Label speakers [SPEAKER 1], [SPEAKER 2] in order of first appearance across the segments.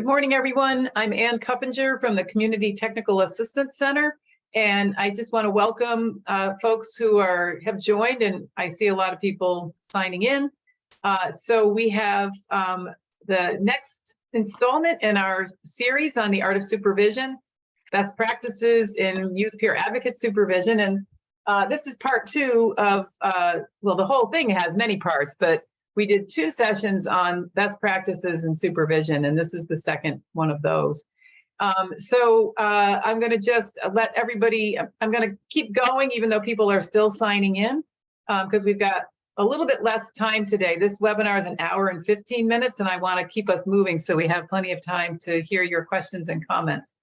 [SPEAKER 1] morning, everyone. I'm Ann Cuppinger from the Community Technical Assistance Center, and I just want to welcome folks who have joined, and I see a lot of people signing in. So we have the next installment in our series on the art of supervision, best practices in youth peer advocate supervision, and this is part two of, well, the whole thing has many parts, but we did 2 sessions on best practices in supervision, and this is the second one of those. So I'm going to just let everybody, I'm going to keep going even though people are still signing in, because we've got a little bit less time today. This webinar is 1 hour and 15 minutes, and I want to keep us moving so we have plenty of time to hear your questions and comments.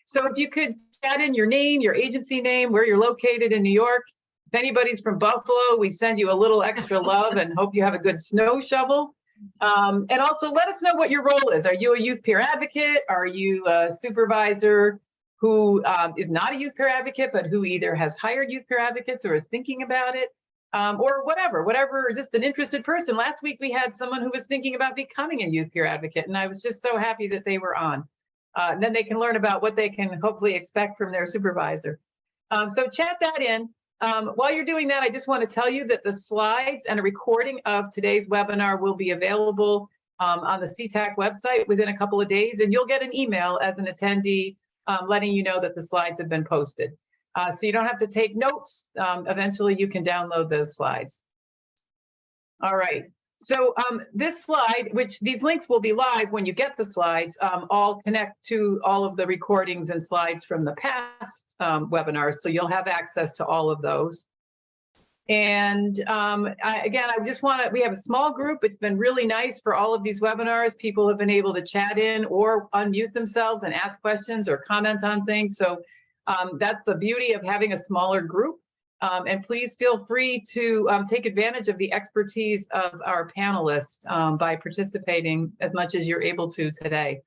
[SPEAKER 1] So if you could chat in your name, your agency name, where you're located in New York. If anybody's from Buffalo, we send you a little extra love and hope you have a good snow shovel. And also let us know what your role is. Are you a youth peer advocate? Are you a supervisor who is not a youth peer advocate, but who either has hired youth peer advocates or is thinking about it? Or whatever, just an interested person. Last week, we had someone who was thinking about becoming a youth peer advocate, and I was just so happy that they were on. Then they can learn about what they can hopefully expect from their supervisor. So chat that in. While you're doing that, I just want to tell you that the slides and a recording of today's webinar will be available on the CTAC website within a couple of days, and you'll get an email as an attendee letting you know that the slides have been posted. So you don't have to take notes. Eventually, you can download those slides. All right. So this slide, which these links will be live when you get the slides, all connect to all of the recordings and slides from the past webinars. So you'll have access to all of those. And again, I just want to, we have a small group. It's been really nice for all of these webinars. People have been able to chat in or unmute themselves and ask questions or comment on things. So that's the beauty of having a smaller group. And please feel free to take advantage of the expertise of our panelists by participating as much as you're able to today.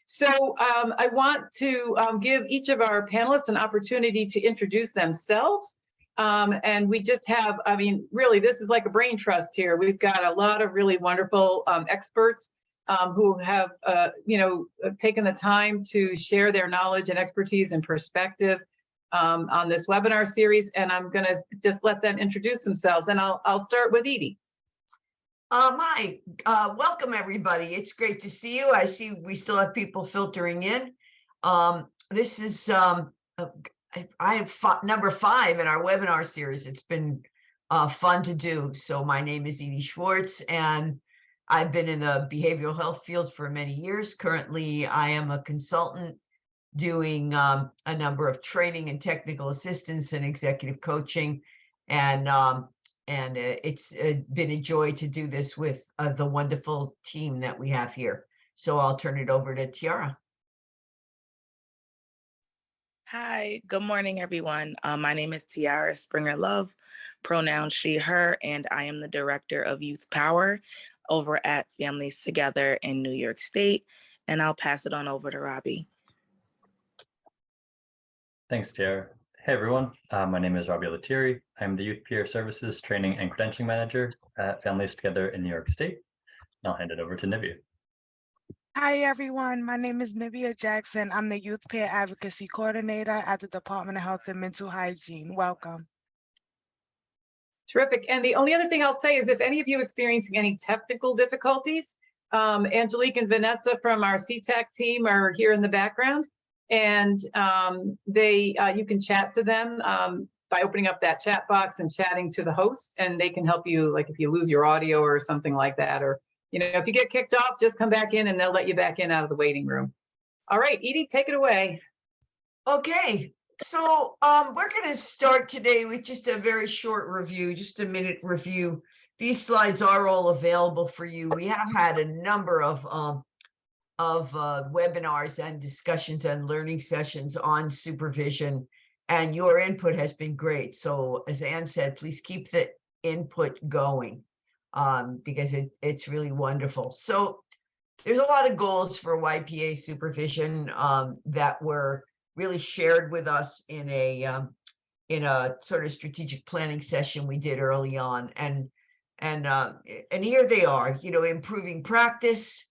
[SPEAKER 1] So I want to give each of our panelists an opportunity to introduce themselves. And we just have, I mean, really, this is like a brain trust here. We've got a lot of really wonderful experts who have, taken the time to share their knowledge and expertise and perspective on this webinar series, and I'm going to just let them introduce themselves, and I'll start with Edie.
[SPEAKER 2] Hi, welcome everybody. It's great to see you. I see we still have people filtering in. This is I have number 5 in our webinar series. It's been fun to do. So my name is Edie Schwartz, and I've been in the behavioral health field for many years. Currently, I am a consultant doing a number of training and technical assistance and executive coaching, and it's been a joy to do this with the wonderful team that we have here. So I'll turn it over to Tiara.
[SPEAKER 3] Hi, good morning, everyone. My name is Tiara Springer Love, pronouns she, her, and I am the Director of Youth Power over at Families Together in New York State, and I'll pass it on over to Robbie.
[SPEAKER 4] Thanks, Tiara. Hey, everyone. My name is Robbie Lettieri. I'm the Youth Peer Services Training and Credentialing Manager at Families Together in New York State. I'll hand it over to Nivea.
[SPEAKER 5] Hi, everyone. My name is Nivea Jackson. I'm the Youth Peer Advocacy Coordinator at the Department of Health and Mental Hygiene. Welcome.
[SPEAKER 1] Terrific. And the only other thing I'll say is if any of you experiencing any technical difficulties, Angelique and Vanessa from our CTAC team are here in the background. And you can chat to them by opening up that chat box and chatting to the host, and they can help you, like if you lose your audio or something like that, or if you get kicked off, just come back in and they'll let you back in out of the waiting room. All right, Edie, take it away.
[SPEAKER 2] Okay, so we're going to start today with just a very short review, just a minute review. These slides are all available for you. We have had a number of webinars and discussions and learning sessions on supervision, and your input has been great. So as Ann said, please keep the input going because it's really wonderful. So there's a lot of goals for YPA supervision that were really shared with us in a sort of strategic planning session we did early on, and here they are. Improving practice,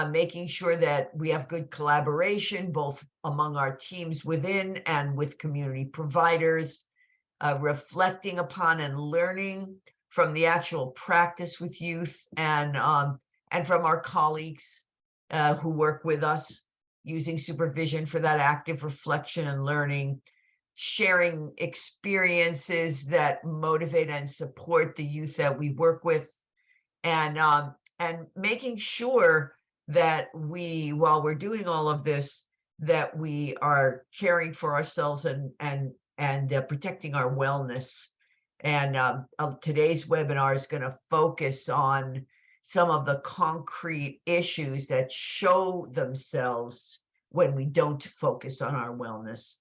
[SPEAKER 2] making sure that we have good collaboration, both among our teams within and with community providers, reflecting upon and learning from the actual practice with youth and from our colleagues who work with us, using supervision for that active reflection and learning, sharing experiences that motivate and support the youth that we work with, and making sure that we, while we're doing all of this, that we are caring for ourselves and protecting our wellness. And today's webinar is going to focus on some of the concrete issues that show themselves when we don't focus on our wellness.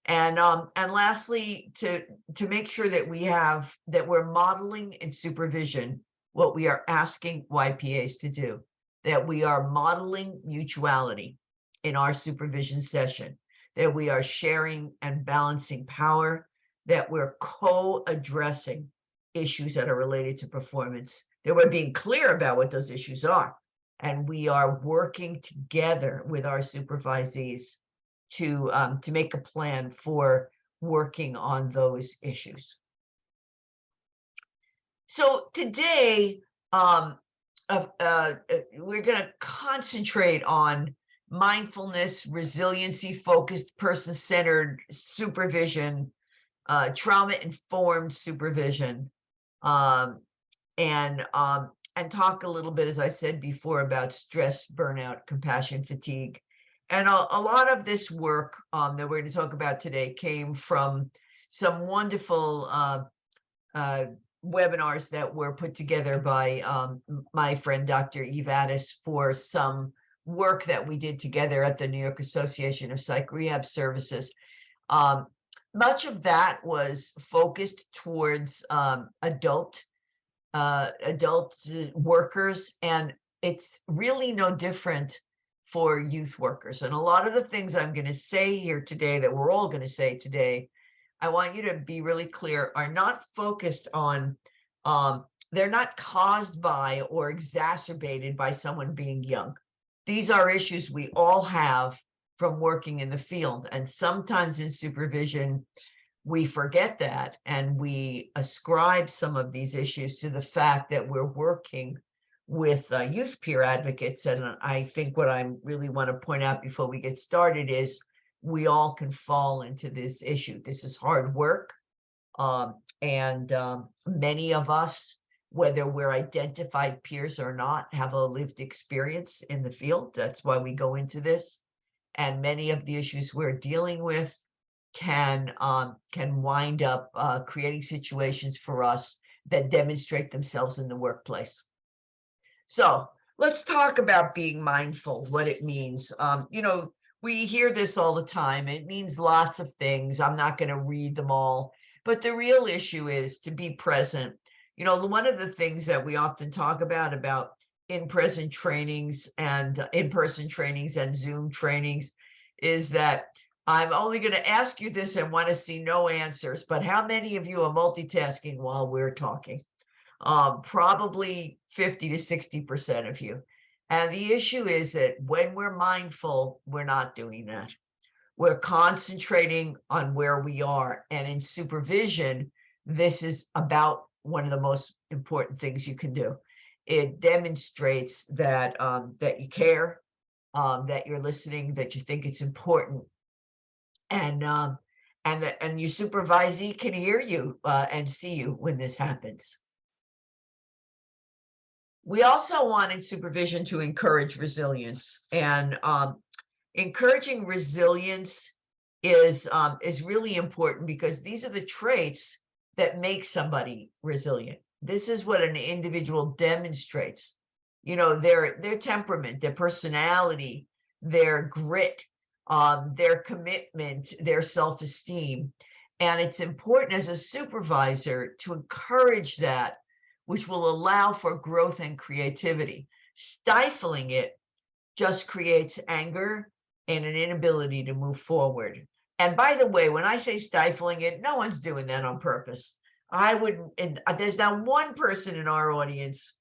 [SPEAKER 2] And lastly, to make sure that we're modeling in supervision what we are asking YPAs to do, that we are modeling mutuality in our supervision session, that we are sharing and balancing power, that we're co-addressing issues that are related to performance, that we're being clear about what those issues are, and we are working together with our supervisees to make a plan for working on those issues. So today, we're going to concentrate on mindfulness, resiliency-focused, person-centered supervision, trauma-informed supervision, and talk a little bit, as I said before, about stress, burnout, compassion, fatigue. And a lot of this work that we're going to talk about today came from some wonderful webinars that were put together by my friend, Dr. Eve Addis, for some work that we did together at the New York Association of Psych Rehab Services. Much of that was focused towards adult workers, and it's really no different for youth workers. And a lot of the things I'm going to say here today, that we're all going to say today, I want you to be really clear, are not focused on, they're not caused by or exacerbated by someone being young. These are issues we all have from working in the field. And sometimes in supervision, we forget that, and we ascribe some of these issues to the fact that we're working with youth peer advocates. And I think what I really want to point out before we get started is we all can fall into this issue. This is hard work. And many of us, whether we're identified peers or not, have a lived experience in the field. That's why we go into this. And many of the issues we're dealing with can wind up creating situations for us that demonstrate themselves in the workplace. So let's talk about being mindful, what it means. We hear this all the time. It means lots of things. I'm not going to read them all, but the real issue is to be present. One of the things that we often talk about in-person trainings and in-person trainings and Zoom trainings is that I'm only going to ask you this and want to see no answers, but how many of you are multitasking while we're talking? Probably 50 to 60% of you. And the issue is that when we're mindful, we're not doing that. We're concentrating on where we are. And in supervision, this is about one of the most important things you can do. It demonstrates that that you care, that you're listening, that you think it's important, and your supervisee can hear you and see you when this happens. We also want in supervision to encourage resilience, and encouraging resilience is really important because these are the traits that make somebody resilient. This is what an individual demonstrates. Their temperament, their personality, their grit, their commitment, their self-esteem. And it's important as a supervisor to encourage that, which will allow for growth and creativity. Stifling it just creates anger and an inability to move forward. And by the way, when I say stifling it, no one's doing that on purpose. There's not one person in our audience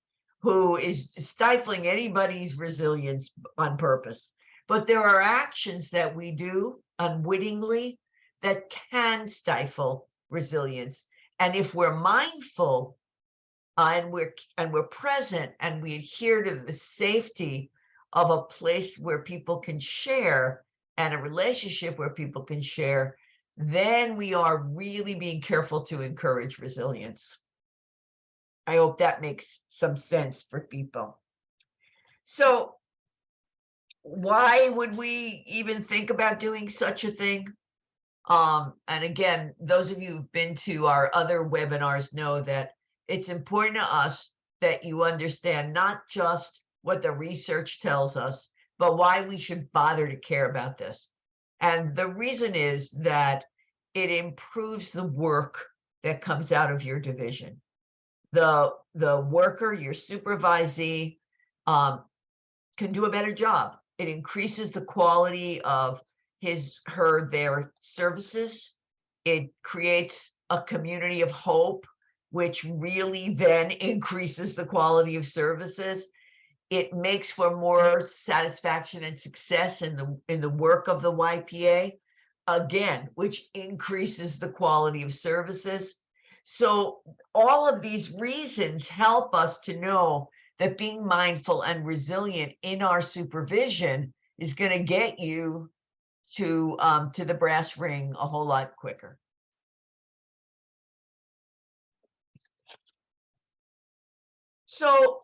[SPEAKER 2] who is stifling anybody's resilience on purpose. But there are actions that we do unwittingly that can stifle resilience. And if we're mindful and we're present and we adhere to the safety of a place where people can share and a relationship where people can share, then we are really being careful to encourage resilience. I hope that makes some sense for people. So why would we even think about doing such a thing? And again, those of you who've been to our other webinars know that it's important to us that you understand not just what the research tells us, but why we should bother to care about this. And the reason is that it improves the work that comes out of your division. The worker, your supervisee, can do a better job. It increases the quality of their services. It creates a community of hope, which really then increases the quality of services. It makes for more satisfaction and success in the work of the YPA, again, which increases the quality of services. So all of these reasons help us to know that being mindful and resilient in our supervision is going to get you to the brass ring a whole lot quicker. So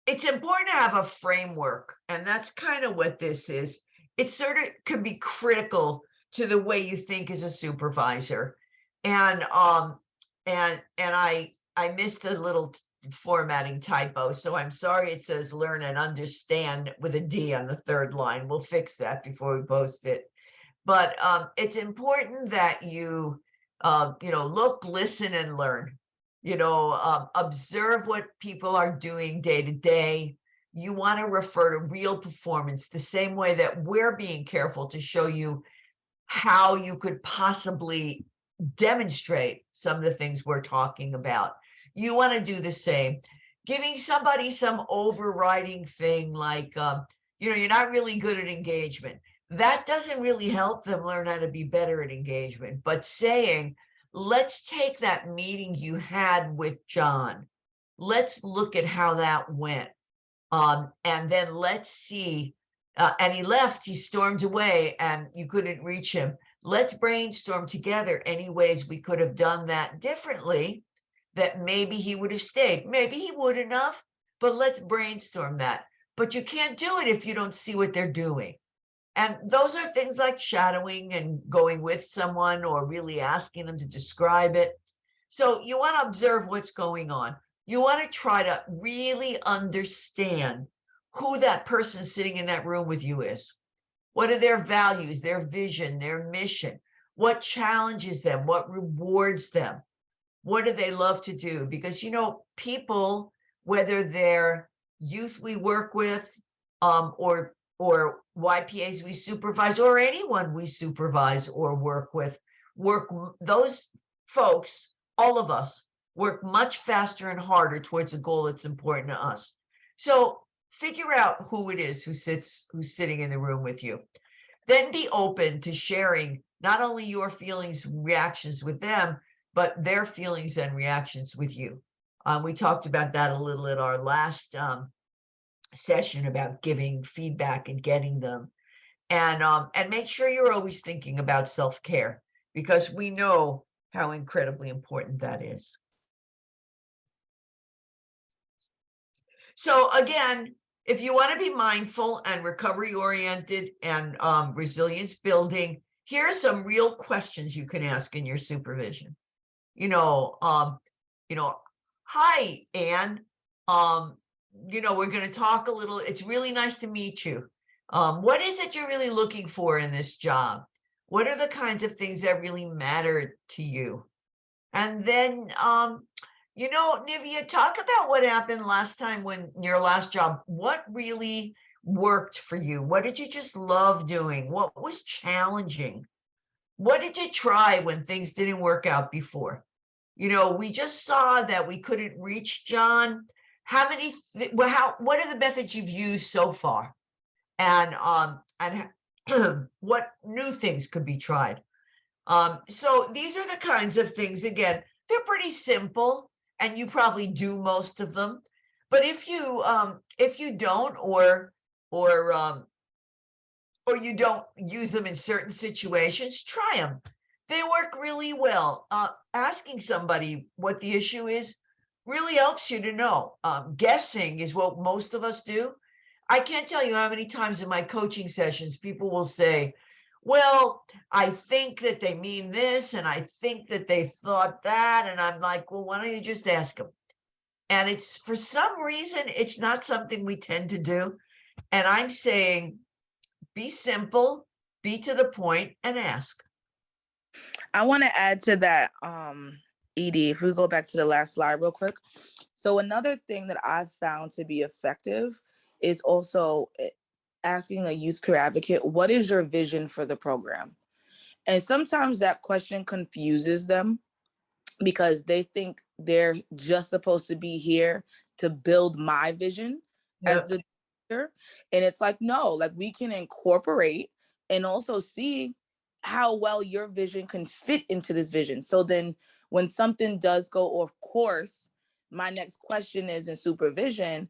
[SPEAKER 2] it's important to have a framework, and that's kind of what this is. It sort of can be critical to the way you think as a supervisor. And I missed a little formatting typo, so I'm sorry. It says learn and understand with a D on the third line. We'll fix that before we post it. But it's important that you look, listen, and learn. Observe what people are doing day to day. You want to refer to real performance the same way that we're being careful to show you how you could possibly demonstrate some of the things we're talking about. You want to do the same. Giving somebody some overriding thing like, you're not really good at engagement. That doesn't really help them learn how to be better at engagement. But saying, let's take that meeting you had with John. Let's look at how that went. And then let's see. And he left, he stormed away, and you couldn't reach him. Let's brainstorm together any ways we could have done that differently, that maybe he would have stayed. Maybe he wouldn't have, but let's brainstorm that. But you can't do it if you don't see what they're doing. And those are things like shadowing and going with someone or really asking them to describe it. So you want to observe what's going on. You want to try to really understand who that person sitting in that room with you is. What are their values, their vision, their mission? What challenges them? What rewards them? What do they love to do? Because, people, whether they're youth we work with or YPAs we supervise, or anyone we supervise or work with, those folks, all of us, work much faster and harder towards a goal that's important to us. So figure out who it is who's sitting in the room with you. Then be open to sharing not only your feelings and reactions with them, but their feelings and reactions with you. We talked about that a little at our last session about giving feedback and getting them. And make sure you're always thinking about self-care, because we know how incredibly important that is. So again, if you want to be mindful and recovery oriented and resilience building, here are some real questions you can ask in your supervision. Hi, Anne. We're going to talk a little. It's really nice to meet you. What is it you're really looking for in this job? What are the kinds of things that really matter to you? And then, Nivea, talk about what happened last time when your last job. What really worked for you? What did you just love doing? What was challenging? What did you try when things didn't work out before? We just saw that we couldn't reach John, how many, what are the methods you've used so far? And what new things could be tried? So these are the kinds of things, again, they're pretty simple and you probably do most of them. But if you don't, or you don't use them in certain situations, try them. They work really well. Asking somebody what the issue is really helps you to know. Guessing is what most of us do. I can't tell you how many times in my coaching sessions people will say, well, I think that they mean this, and I think that they thought that. And I'm like, well, why don't you just ask them? And it's, for some reason, it's not something we tend to do. And I'm saying, be simple, be to the point, and ask.
[SPEAKER 3] I want to add to that, Edie, if we go back to the last slide real quick. So another thing that I've found to be effective is also asking a youth peer advocate, what is your vision for the program? And sometimes that question confuses them because they think they're just supposed to be here to build my vision as the director. And it's like, no, like we can incorporate and also see how well your vision can fit into this vision. So then when something does go off course, my next question is, in supervision,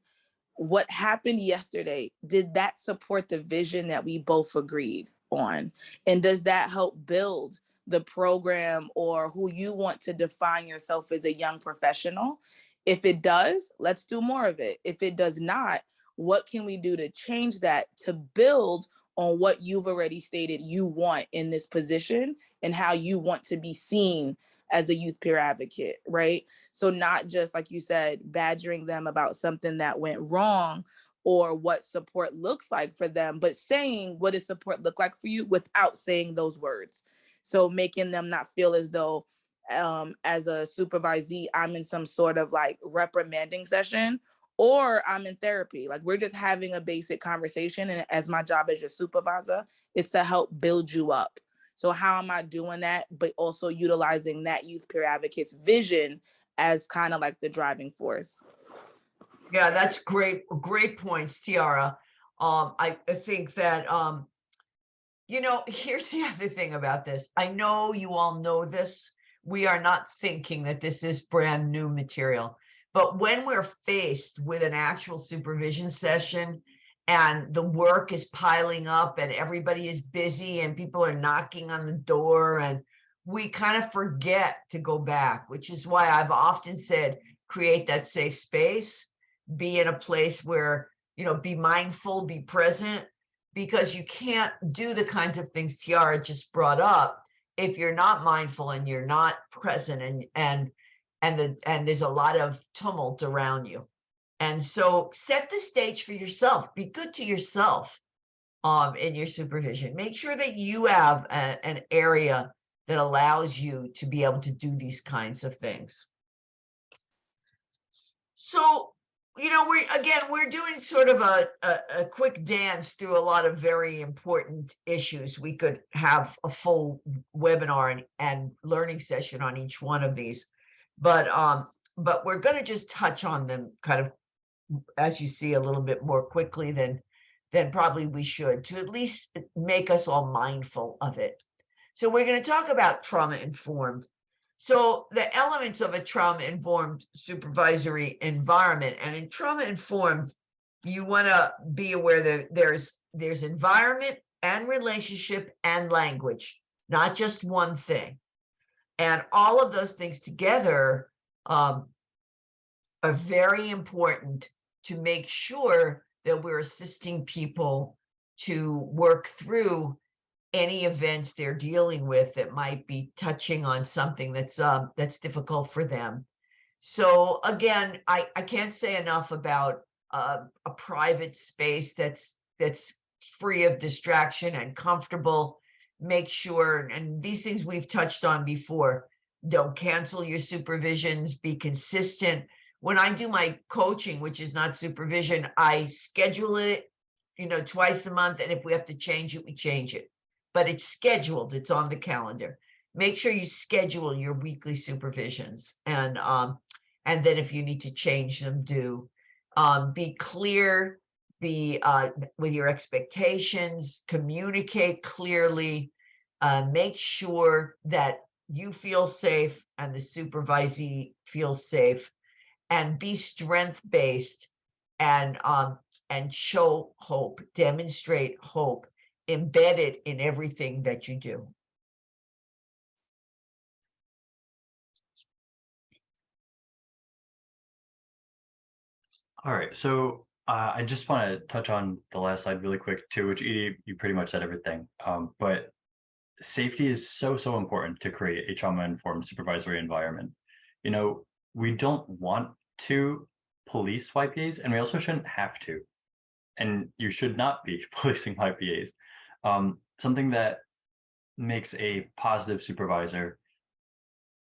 [SPEAKER 3] what happened yesterday, did that support the vision that we both agreed on? And does that help build the program or who you want to define yourself as a young professional? If it does, let's do more of it. If it does not, what can we do to change that to build on what you've already stated you want in this position and how you want to be seen as a youth peer advocate, right? So not just, like you said, badgering them about something that went wrong or what support looks like for them, but saying, what does support look like for you without saying those words? So making them not feel as though as a supervisee, I'm in some sort of like reprimanding session, or I'm in therapy. Like we're just having a basic conversation. And as my job as your supervisor is to help build you up. So how am I doing that? But also utilizing that youth peer advocate's vision as kind of like the driving force.
[SPEAKER 2] Yeah, that's great. Great points, Tiara. I think that, here's the other thing about this. I know you all know this. We are not thinking that this is brand new material. But when we're faced with an actual supervision session and the work is piling up and everybody is busy and people are knocking on the door and we kind of forget to go back, which is why I've often said, create that safe space, be in a place where, be mindful, be present, because you can't do the kinds of things Tiara just brought up if you're not mindful and you're not present and there's a lot of tumult around you. And so set the stage for yourself. Be good to yourself in your supervision. Make sure that you have an area that allows you to be able to do these kinds of things. So, we're doing sort of a quick dance through a lot of very important issues. We could have a full webinar and learning session on each one of these. But we're going to just touch on them kind of, as you see, a little bit more quickly than probably we should, to at least make us all mindful of it. So we're going to talk about trauma-informed. So the elements of a trauma-informed supervisory environment, and in trauma-informed, you want to be aware that there's environment and relationship and language, not just one thing. And all of those things together are very important to make sure that we're assisting people to work through any events they're dealing with that might be touching on something that's difficult for them. So again, I can't say enough about a private space that's free of distraction and comfortable. Make sure, and these things we've touched on before, don't cancel your supervisions, be consistent. When I do my coaching, which is not supervision, I schedule it, twice a month. And if we have to change it, we change it. But it's scheduled, it's on the calendar. Make sure you schedule your weekly supervisions. And then if you need to change them, do. Be clear, be with your expectations, communicate clearly, make sure that you feel safe and the supervisee feels safe, and be strength-based and show hope, demonstrate hope embedded in everything that you do.
[SPEAKER 4] All right, so I just want to touch on the last slide really quick too, which Edie, you pretty much said everything. But safety is so important to create a trauma-informed supervisory environment. You know, we don't want to police YPAs, and we also shouldn't have to. And you should not be policing YPAs. Something that makes a positive supervisor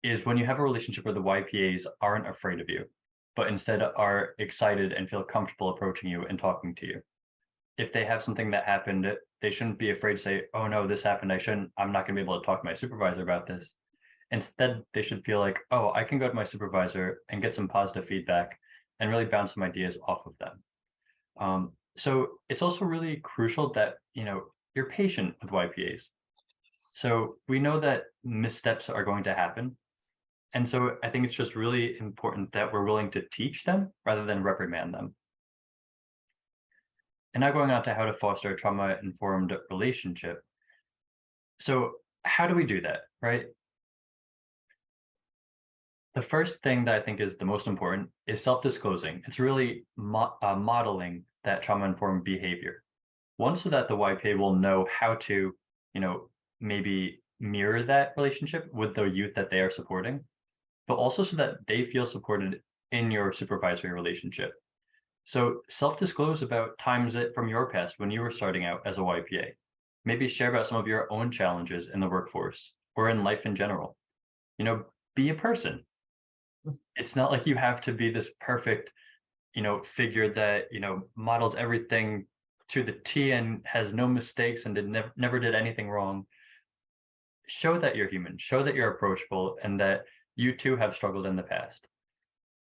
[SPEAKER 4] is when you have a relationship where the YPAs aren't afraid of you, but instead are excited and feel comfortable approaching you and talking to you. If they have something that happened, they shouldn't be afraid to say, oh no, this happened, I'm not gonna be able to talk to my supervisor about this. Instead, they should feel like, oh, I can go to my supervisor and get some positive feedback and really bounce some ideas off of them. So it's also really crucial that, you know, you're patient with YPAs. So we know that missteps are going to happen. And so I think it's just really important that we're willing to teach them rather than reprimand them. And now going on to how to foster a trauma-informed relationship. So how do we do that, right? The first thing that I think is the most important is self-disclosing. It's really modeling that trauma-informed behavior. One, so that the YPA will know how to, you know, maybe mirror that relationship with the youth that they are supporting, but also so that they feel supported in your supervisory relationship. So self-disclose about times from your past when you were starting out as a YPA. Maybe share about some of your own challenges in the workforce or in life in general. You know, be a person. It's not like you have to be this perfect, you know, figure that, you know, models everything to the T and has no mistakes and never did anything wrong. Show that you're human, show that you're approachable, and that you too have struggled in the past.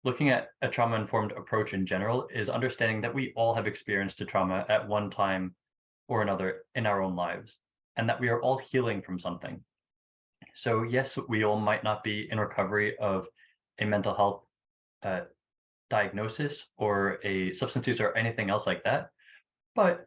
[SPEAKER 4] Looking at a trauma-informed approach in general is understanding that we all have experienced a trauma at one time or another in our own lives, and that we are all healing from something. So yes, we all might not be in recovery of a mental health diagnosis or a substance use or anything else like that, but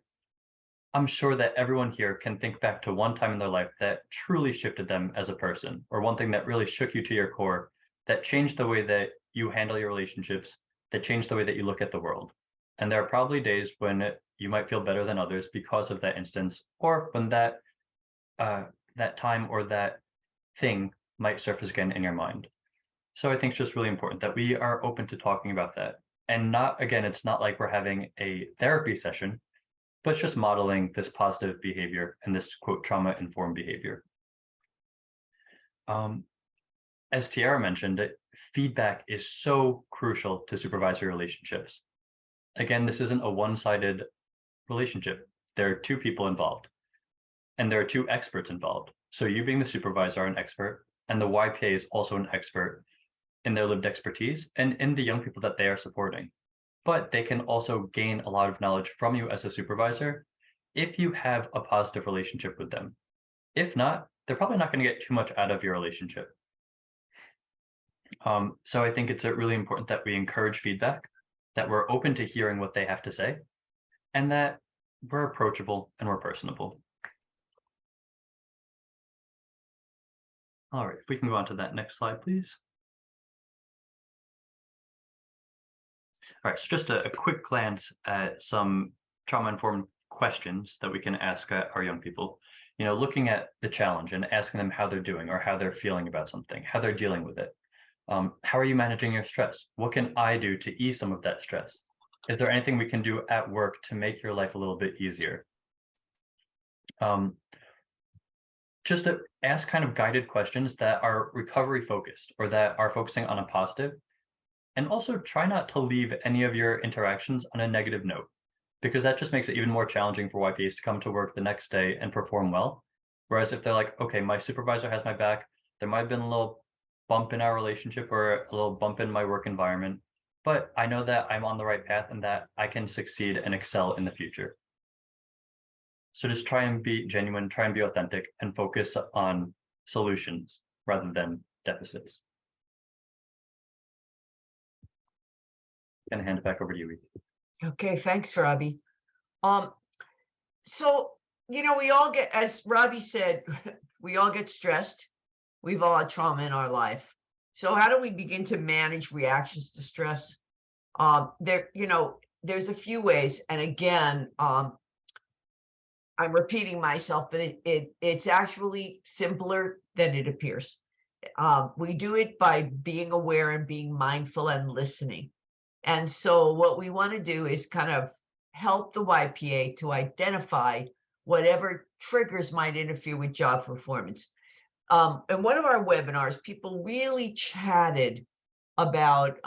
[SPEAKER 4] I'm sure that everyone here can think back to one time in their life that truly shifted them as a person, or one thing that really shook you to your core, that changed the way that you handle your relationships, that changed the way that you look at the world. And there are probably days when you might feel better than others because of that instance, or when that time or that thing might surface again in your mind. So I think it's just really important that we are open to talking about that. And not, again, it's not like we're having a therapy session, but it's just modeling this positive behavior and this, quote, trauma-informed behavior. As Tiara mentioned, feedback is so crucial to supervisory relationships. Again, this isn't a one-sided relationship. There are two people involved, and there are two experts involved. So you being the supervisor are an expert, and the YPA is also an expert in their lived expertise and in the young people that they are supporting. But they can also gain a lot of knowledge from you as a supervisor if you have a positive relationship with them. If not, they're probably not going to get too much out of your relationship. So I think it's really important that we encourage feedback, that we're open to hearing what they have to say, and that we're approachable and we're personable. All right, if we can go on to that next slide, please. All right, so just a quick glance at some trauma-informed questions that we can ask our young people. You know, looking at the challenge and asking them how they're doing or how they're feeling about something, how they're dealing with it. How are you managing your stress? What can I do to ease some of that stress? Is there anything we can do at work to make your life a little bit easier? Just to ask kind of guided questions that are recovery focused or that are focusing on a positive. And also try not to leave any of your interactions on a negative note, because that just makes it even more challenging for YPAs to come to work the next day and perform well. Whereas if they're like, okay, my supervisor has my back, there might have been a little bump in our relationship or a little bump in my work environment, but I know that I'm on the right path and that I can succeed and excel in the future. So just try and be genuine, try and be authentic, and focus on solutions rather than deficits. And hand it back over to you, Edie.
[SPEAKER 2] Okay, thanks, Robbie. So, we all get, as Robbie said, we all get stressed. We've all had trauma in our life. So how do we begin to manage reactions to stress? There's a few ways. And again, I'm repeating myself, but it's actually simpler than it appears. We do it by being aware and being mindful and listening. And so what we want to do is kind of help the YPA to identify whatever triggers might interfere with job performance. In one of our webinars, people really chatted about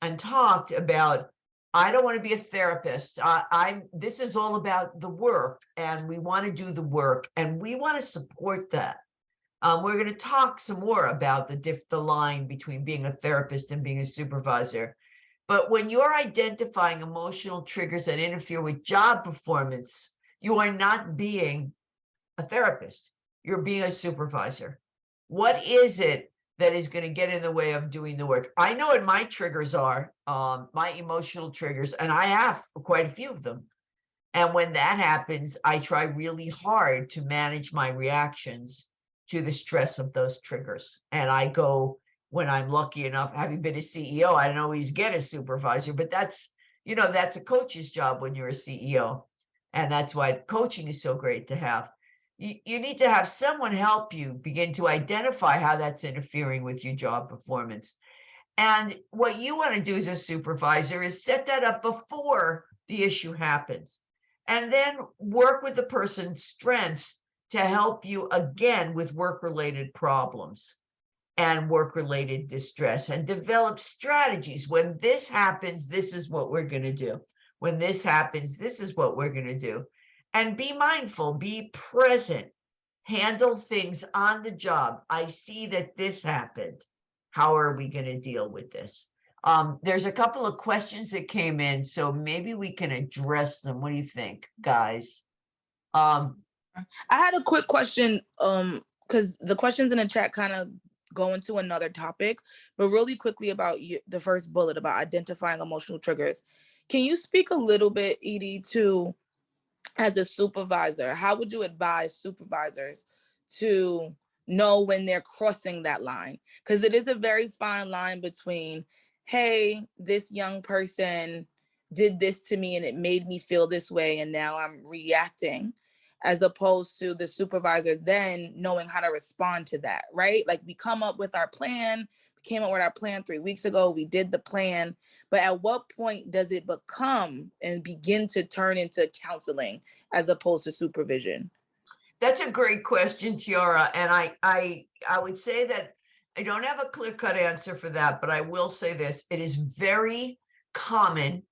[SPEAKER 2] and talked about, I don't want to be a therapist. This is all about the work, and we want to do the work, and we want to support that. We're going to talk some more about the line between being a therapist and being a supervisor. But when you're identifying emotional triggers that interfere with job performance, you are not being a therapist. You're being a supervisor. What is it that is going to get in the way of doing the work? I know what my triggers are, my emotional triggers, and I have quite a few of them. And when that happens, I try really hard to manage my reactions to the stress of those triggers. And I go, when I'm lucky enough, having been a CEO, I don't always get a supervisor, but that's a coach's job when you're a CEO. And that's why coaching is so great to have. You need to have someone help you begin to identify how that's interfering with your job performance. And what you want to do as a supervisor is set that up before the issue happens. And then work with the person's strengths to help you again with work-related problems and work-related distress, and develop strategies. When this happens, this is what we're going to do. When this happens, this is what we're going to do. And be mindful, be present, handle things on the job. I see that this happened. How are we going to deal with this? There's a couple of questions that came in, so maybe we can address them. What do you think, guys?
[SPEAKER 3] I had a quick question, because the questions in the chat kind of go into another topic, but really quickly about the first bullet about identifying emotional triggers. Can you speak a little bit, Edie, to, as a supervisor, how would you advise supervisors to know when they're crossing that line? Because it is a very fine line between, hey, this young person did this to me and it made me feel this way, and now I'm reacting, as opposed to the supervisor then knowing how to respond to that, right? Like, we come up with our plan, we came up with our plan 3 weeks ago, we did the plan, but at what point does it become and begin to turn into counseling as opposed to supervision?
[SPEAKER 2] That's a great question, Tiara. And I would say that I don't have a clear-cut answer for that, but I will say this. It is very common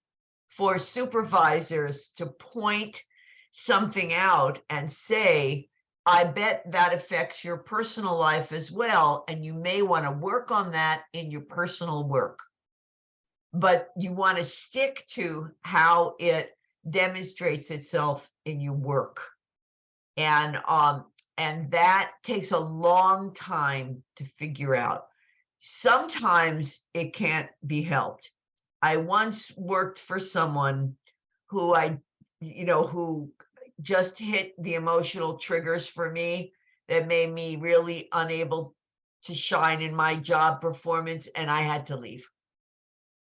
[SPEAKER 2] for supervisors to point something out and say, I bet that affects your personal life as well, and you may want to work on that in your personal work. But you want to stick to how it demonstrates itself in your work. And that takes a long time to figure out. Sometimes it can't be helped. I once worked for someone who who just hit the emotional triggers for me that made me really unable to shine in my job performance, and I had to leave.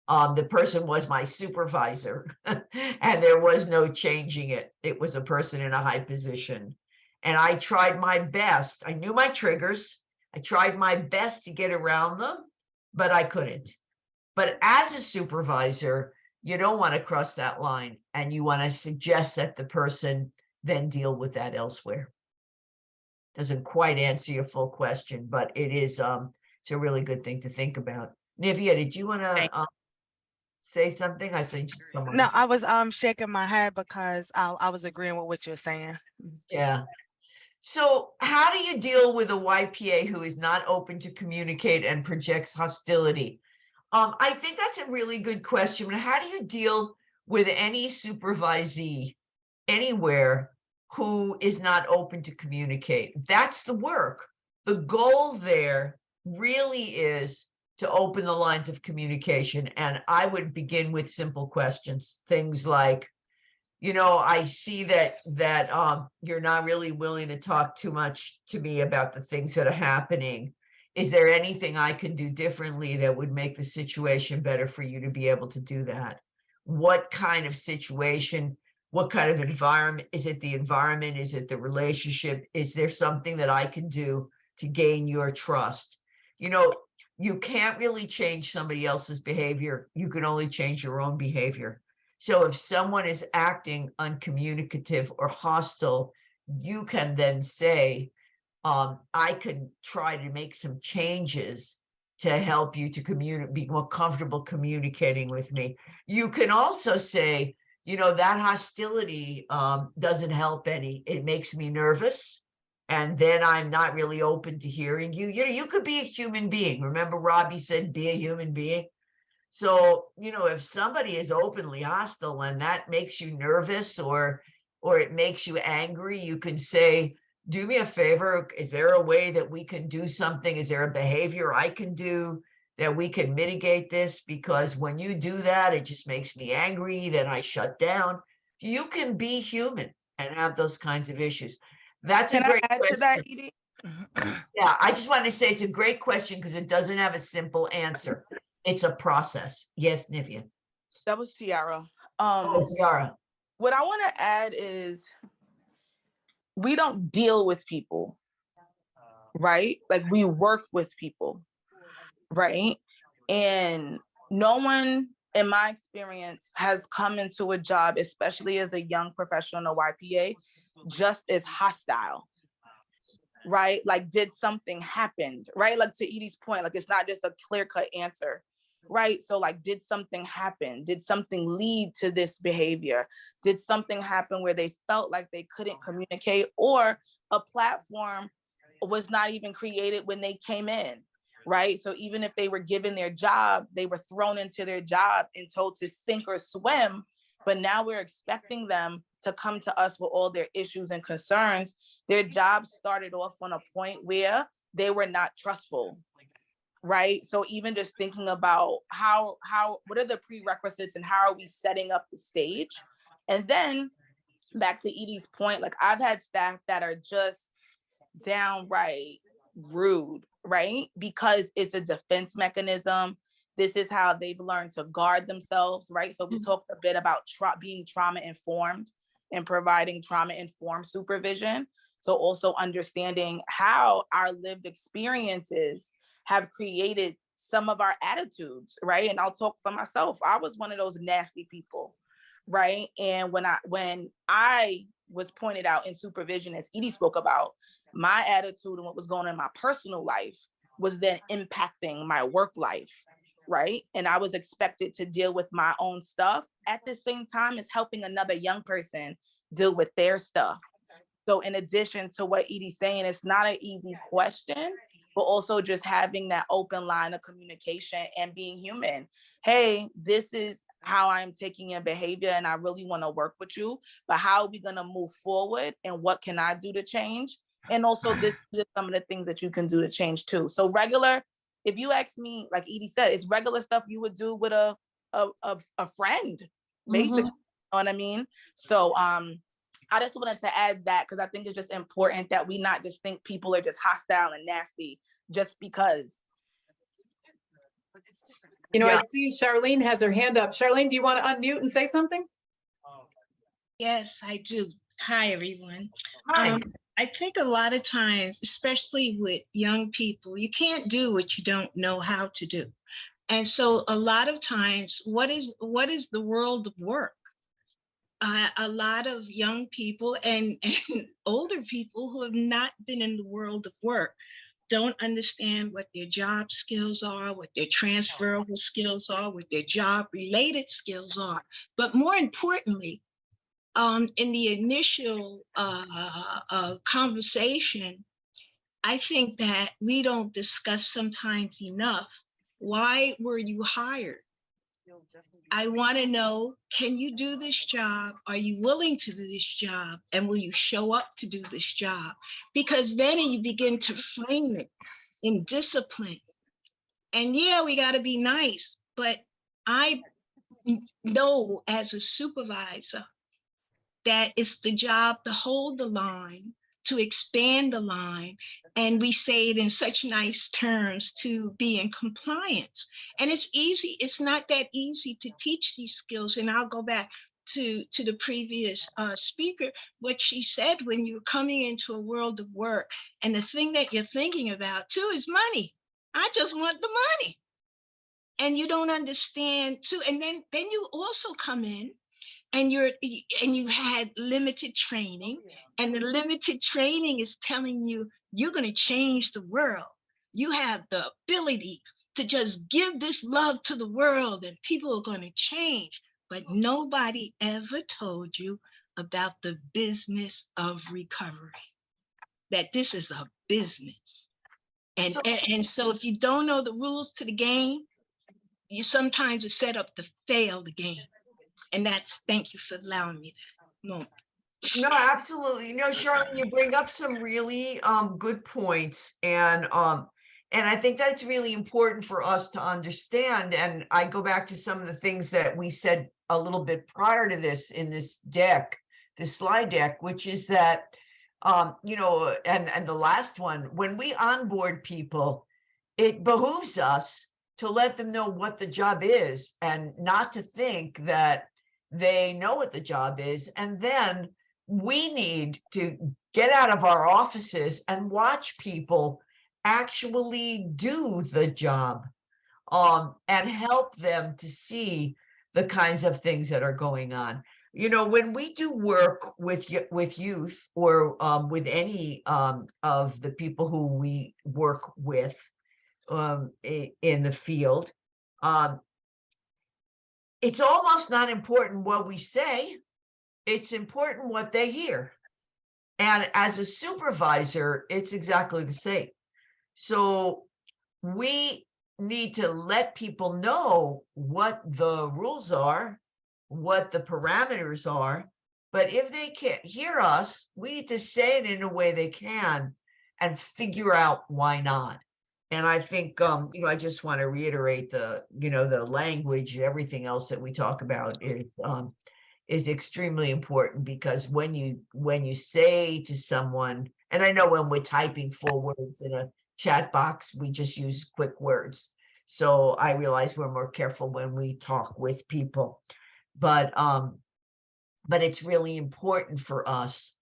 [SPEAKER 2] The person was my supervisor, and there was no changing it. It was a person in a high position. And I tried my best. I knew my triggers. I tried my best to get around them, but I couldn't. But as a supervisor, you don't want to cross that line, and you want to suggest that the person then deal with that elsewhere. Doesn't quite answer your full question, but it is it's a really good thing to think about. Nivea, did you want to say something? I said just come on.
[SPEAKER 5] No, I was shaking my head because I was agreeing with what you're saying.
[SPEAKER 2] Yeah. So how do you deal with a YPA who is not open to communicate and projects hostility? I think that's a really good question. How do you deal with any supervisee anywhere who is not open to communicate? That's the work. The goal there really is to open the lines of communication. And I would begin with simple questions, things like, I see that you're not really willing to talk too much to me about the things that are happening. Is there anything I can do differently that would make the situation better for you to be able to do that? What kind of situation, what kind of environment? Is it the environment? Is it the relationship? Is there something that I can do to gain your trust? You can't really change somebody else's behavior. You can only change your own behavior. So if someone is acting uncommunicative or hostile, you can then say, I could try to make some changes to help you to be more comfortable communicating with me. You can also say, that hostility doesn't help any. It makes me nervous. And then I'm not really open to hearing you. You could be a human being. Remember, Robbie said, be a human being. So, if somebody is openly hostile and that makes you nervous or it makes you angry, you can say, do me a favor. Is there a way that we can do something? Is there a behavior I can do that we can mitigate this? Because when you do that, it just makes me angry. Then I shut down. You can be human and have those kinds of issues. That's
[SPEAKER 3] Can
[SPEAKER 2] a great
[SPEAKER 3] I add
[SPEAKER 2] question.
[SPEAKER 3] to that, Edie?
[SPEAKER 2] Yeah, I just wanted to say it's a great question because it doesn't have a simple answer. It's a process. Yes, Nivea.
[SPEAKER 3] That was Tiara.
[SPEAKER 2] Tiara.
[SPEAKER 3] What I want to add is we don't deal with people, right? Like we work with people, right? And no one, in my experience, has come into a job, especially as a young professional in a YPA, just as hostile, right? Like, did something happen, right? Like to Edie's point, like it's not just a clear-cut answer, right? So like, did something happen? Did something lead to this behavior? Did something happen where they felt like they couldn't communicate, or a platform was not even created when they came in, right? So even if they were given their job, they were thrown into their job and told to sink or swim, but now we're expecting them to come to us with all their issues and concerns. Their job started off on a point where they were not trustful, right? So even just thinking about what are the prerequisites and how are we setting up the stage? And then back to Edie's point, like I've had staff that are just downright rude, right? Because it's a defense mechanism. This is how they've learned to guard themselves, right? So we talked a bit about being trauma informed and providing trauma informed supervision. So also understanding how our lived experiences have created some of our attitudes, right? And I'll talk for myself. I was one of those nasty people, right? And when I was pointed out in supervision, as Edie spoke about, my attitude and what was going on in my personal life was then impacting my work life, right? And I was expected to deal with my own stuff at the same time as helping another young person deal with their stuff. So in addition to what Edie's saying, it's not an easy question, but also just having that open line of communication and being human. Hey, this is how I'm taking your behavior and I really want to work with you, but how are we going to move forward and what can I do to change? And also this is some of the things that you can do to change too. So regular, if you ask me, like Edie said, it's regular stuff you would do with a friend, basically, you know what I mean? So I just wanted to add that because I think it's just important that we not just think people are just hostile and nasty just because.
[SPEAKER 1] I see Charlene has her hand up. Charlene, do you want to unmute and say something?
[SPEAKER 6] Yes, I do. Hi, everyone.
[SPEAKER 2] Hi.
[SPEAKER 6] I think a lot of times, especially with young people, you can't do what you don't know how to do. And so a lot of times, what is the world of work? A lot of young people and older people who have not been in the world of work don't understand what their job skills are, what their transferable skills are, what their job related skills are. But more importantly, in the initial conversation, I think that we don't discuss sometimes enough Why were you hired? I want to know, can you do this job? Are you willing to do this job? And will you show up to do this job? Because then you begin to frame it in discipline. And yeah, we got to be nice, but I know as a supervisor that it's the job to hold the line, to expand the line, and we say it in such nice terms, to be in compliance. And it's easy, it's not that easy to teach these skills. And I'll go back to the previous speaker, what she said, when you're coming into a world of work, and the thing that you're thinking about too is money. I just want the money. And you don't understand too. And then you also come in and you had limited training, and the limited training is telling you you're going to change the world. You have the ability to just give this love to the world and people are going to change. But nobody ever told you about the business of recovery, that this is a business. And so if you don't know the rules to the game, you sometimes are set up to fail the game. And thank you for allowing me that moment.
[SPEAKER 2] No, absolutely. Charlene, you bring up some really good points, and I think that's really important for us to understand. And I go back to some of the things that we said a little bit prior to this in this deck, this slide deck, which is that and the last one, when we onboard people, it behooves us to let them know what the job is and not to think that they know what the job is. And then we need to get out of our offices and watch people actually do the job, and help them to see the kinds of things that are going on. When we do work with youth or with any of the people who we work with in the field, it's almost not important what we say. It's important what they hear. And as a supervisor, it's exactly the same. So we need to let people know what the rules are, what the parameters are. But if they can't hear us, we need to say it in a way they can and figure out why not. And I think, I just want to reiterate the language, everything else that we talk about is extremely important, because when you say to someone, and I know when we're typing full words in a chat box, we just use quick words. So I realize we're more careful when we talk with people, but it's really important for us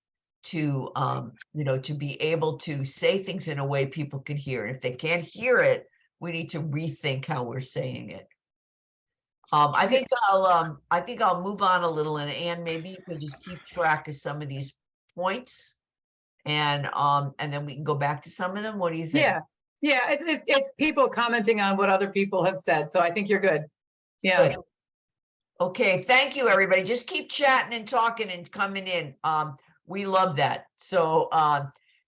[SPEAKER 2] to to be able to say things in a way people can hear. And if they can't hear it, we need to rethink how we're saying it. I think I'll move on a little, and Anne, maybe you could just keep track of some of these points, and then we can go back to some of them. What do you think?
[SPEAKER 1] Yeah, it's people commenting on what other people have said, so I think you're good. Yeah.
[SPEAKER 2] Good. Okay, thank you, everybody. Just keep chatting and talking and coming in. We love that. So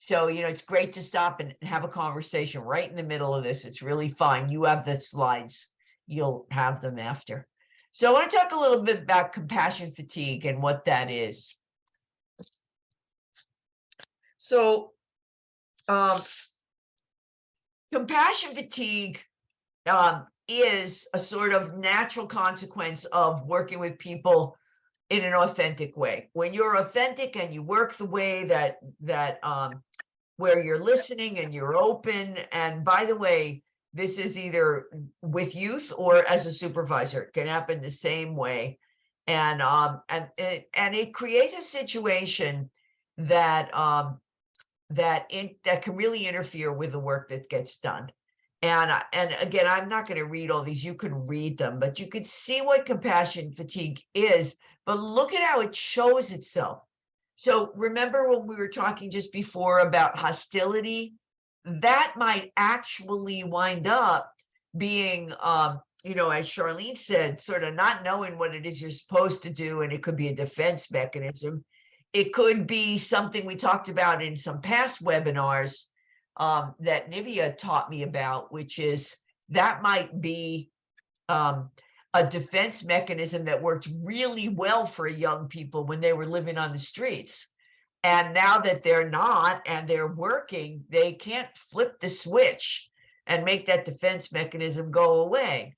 [SPEAKER 2] it's great to stop and have a conversation right in the middle of this. It's really fun. You have the slides. You'll have them after. So I want to talk a little bit about compassion fatigue and what that is. So compassion fatigue is a sort of natural consequence of working with people in an authentic way. When you're authentic and you work the way that where you're listening and you're open, and by the way, this is either with youth or as a supervisor, it can happen the same way. And it creates a situation that can really interfere with the work that gets done. And again, I'm not going to read all these. You can read them, but you can see what compassion fatigue is. But look at how it shows itself. So remember when we were talking just before about hostility? That might actually wind up being, as Charlene said, sort of not knowing what it is you're supposed to do, and it could be a defense mechanism. It could be something we talked about in some past webinars that Nivea taught me about, which is that might be a defense mechanism that worked really well for young people when they were living on the streets. And now that they're not and they're working, they can't flip the switch and make that defense mechanism go away.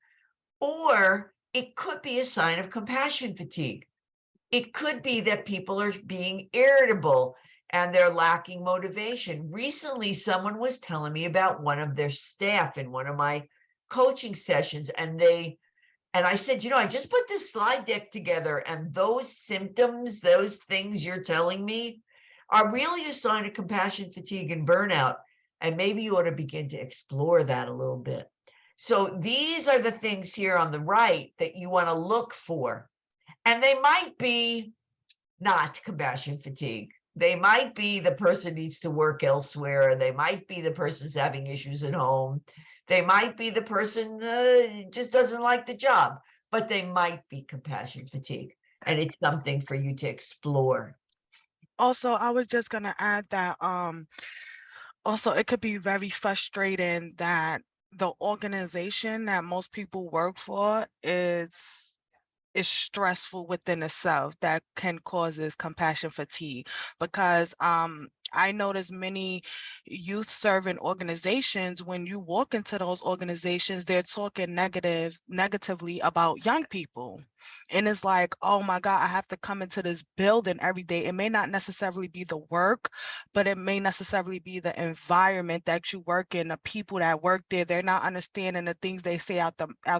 [SPEAKER 2] Or it could be a sign of compassion fatigue. It could be that people are being irritable and they're lacking motivation. Recently, someone was telling me about one of their staff in one of my coaching sessions, and I said, I just put this slide deck together, and those symptoms, those things you're telling me are really a sign of compassion fatigue and burnout. And maybe you ought to begin to explore that a little bit. So these are the things here on the right that you want to look for. And they might be not compassion fatigue. They might be the person needs to work elsewhere. They might be the person's having issues at home. They might be the person just doesn't like the job, but they might be compassion fatigue. And it's something for you to explore.
[SPEAKER 5] Also, I was just gonna add that also it could be very frustrating that the organization that most people work for is stressful within itself, that can causes compassion fatigue, because I notice many youth serving organizations, when you walk into those organizations, they're talking negatively about young people. And it's like, oh my God, I have to come into this building every day. It may not necessarily be the work, but it may necessarily be the environment that you work in, the people that work there. They're not understanding the things they say out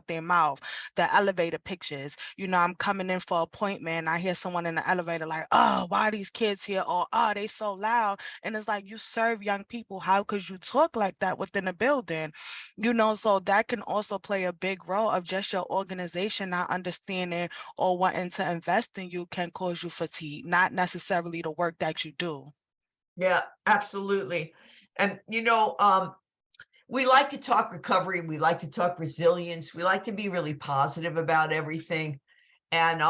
[SPEAKER 5] their mouth, the elevator pictures. I'm coming in for an appointment, I hear someone in the elevator like, oh, why are these kids here? Or, oh, they so loud. And it's like, you serve young people. How could you talk like that within a building? So that can also play a big role of just your organization not understanding or wanting to invest in you can cause you fatigue, not necessarily the work that you do.
[SPEAKER 2] Yeah, absolutely. And, we like to talk recovery. We like to talk resilience. We like to be really positive about everything. And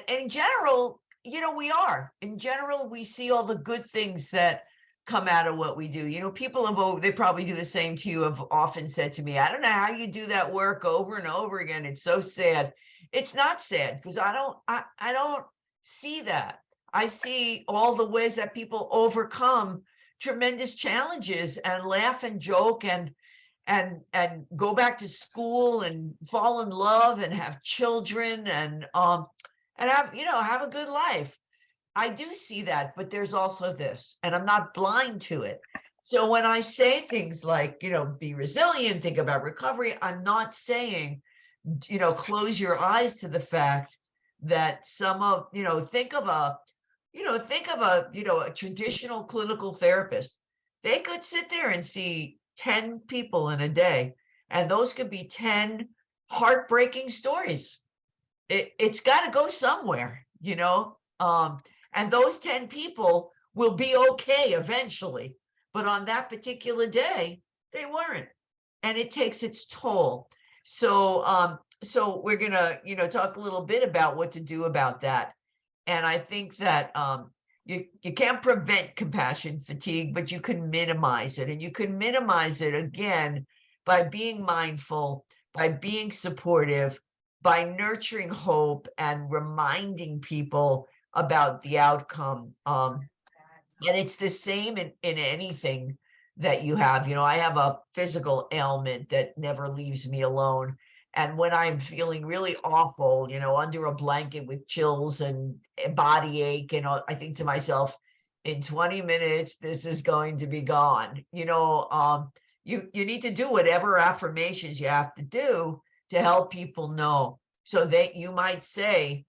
[SPEAKER 2] in general, we are. In general, we see all the good things that come out of what we do. People they probably do the same to you, have often said to me, I don't know how you do that work over and over again. It's so sad. It's not sad, because I don't see that. I see all the ways that people overcome tremendous challenges and laugh and joke and go back to school and fall in love and have children and have a good life. I do see that, but there's also this, and I'm not blind to it. So when I say things like, be resilient, think about recovery, I'm not saying, close your eyes to the fact that think of a traditional clinical therapist. They could sit there and see 10 people in a day, and those could be 10 heartbreaking stories. It's got to go somewhere, and those 10 people will be okay eventually, but on that particular day, they weren't, and it takes its toll. So we're gonna, talk a little bit about what to do about that. And I think that you can't prevent compassion fatigue, but you can minimize it. And you can minimize it, again, by being mindful, by being supportive, by nurturing hope and reminding people about the outcome. And it's the same in anything that you have. I have a physical ailment that never leaves me alone. And when I'm feeling really awful, under a blanket with chills and a body ache, I think to myself, in 20 minutes, this is going to be gone. You need to do whatever affirmations you have to do to help people know. So that you might say,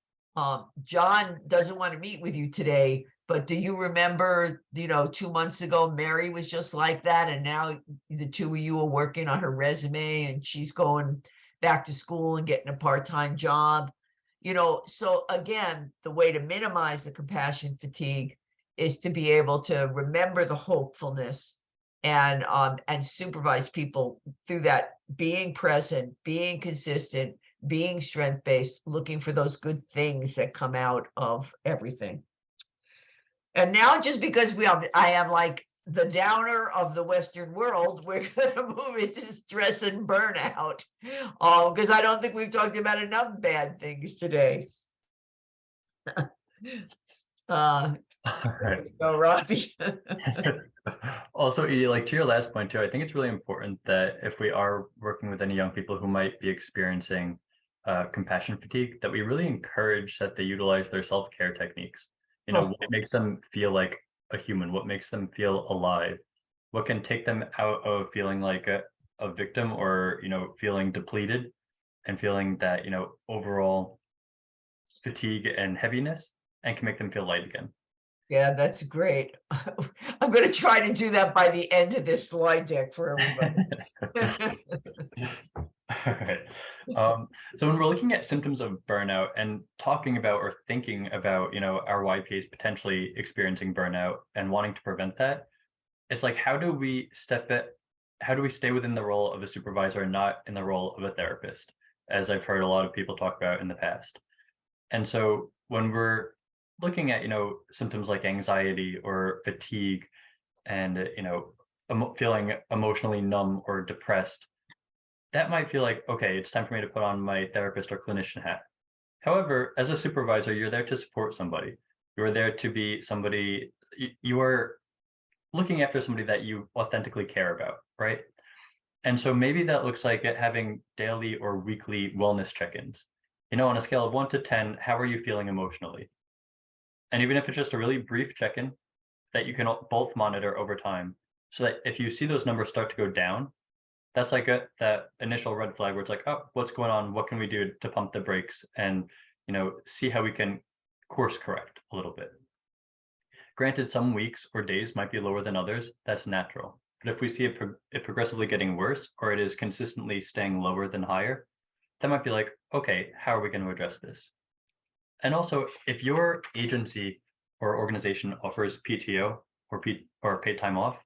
[SPEAKER 2] John doesn't want to meet with you today, but do you remember, 2 months ago, Mary was just like that. And now the two of you are working on her resume and she's going back to school and getting a part-time job. So again, the way to minimize the compassion fatigue is to be able to remember the hopefulness and supervise people through that, being present, being consistent, being strength-based, looking for those good things that come out of everything. And now, just because I have like the downer of the Western world, we're going to move into stress and burnout, because I don't think we've talked about enough bad things today.
[SPEAKER 4] Right.
[SPEAKER 2] There you go, Robbie.
[SPEAKER 4] Also, Edie, like to your last point too, I think it's really important that if we are working with any young people who might be experiencing compassion fatigue, that we really encourage that they utilize their self-care techniques. You know, what makes them feel like a human, what makes them feel alive, what can take them out of feeling like a victim or, you know, feeling depleted and feeling that, you know, overall fatigue and heaviness, and can make them feel light again.
[SPEAKER 2] Yeah, that's great. I'm going to try to do that by the end of this slide deck for everybody.
[SPEAKER 4] All right. So when we're looking at symptoms of burnout and talking about or thinking about, you know, our YPAs potentially experiencing burnout and wanting to prevent that, it's like, how do we stay within the role of a supervisor and not in the role of a therapist, as I've heard a lot of people talk about in the past. And so when we're looking at, you know, symptoms like anxiety or fatigue and, you know, feeling emotionally numb or depressed, that might feel like, okay, it's time for me to put on my therapist or clinician hat. However, as a supervisor, you're there to support somebody. You're there to be somebody, you are looking after somebody that you authentically care about, right? And so maybe that looks like having daily or weekly wellness check-ins. You know, on a scale of 1 to 10, how are you feeling emotionally? And even if it's just a really brief check-in that you can both monitor over time, so that if you see those numbers start to go down, that's like that initial red flag where it's like, oh, what's going on? What can we do to pump the brakes and, you know, see how we can course correct a little bit. Granted, some weeks or days might be lower than others. That's natural. But if we see it progressively getting worse, or it is consistently staying lower than higher, that might be like, okay, how are we going to address this? And also, if your agency or organization offers PTO or paid time off,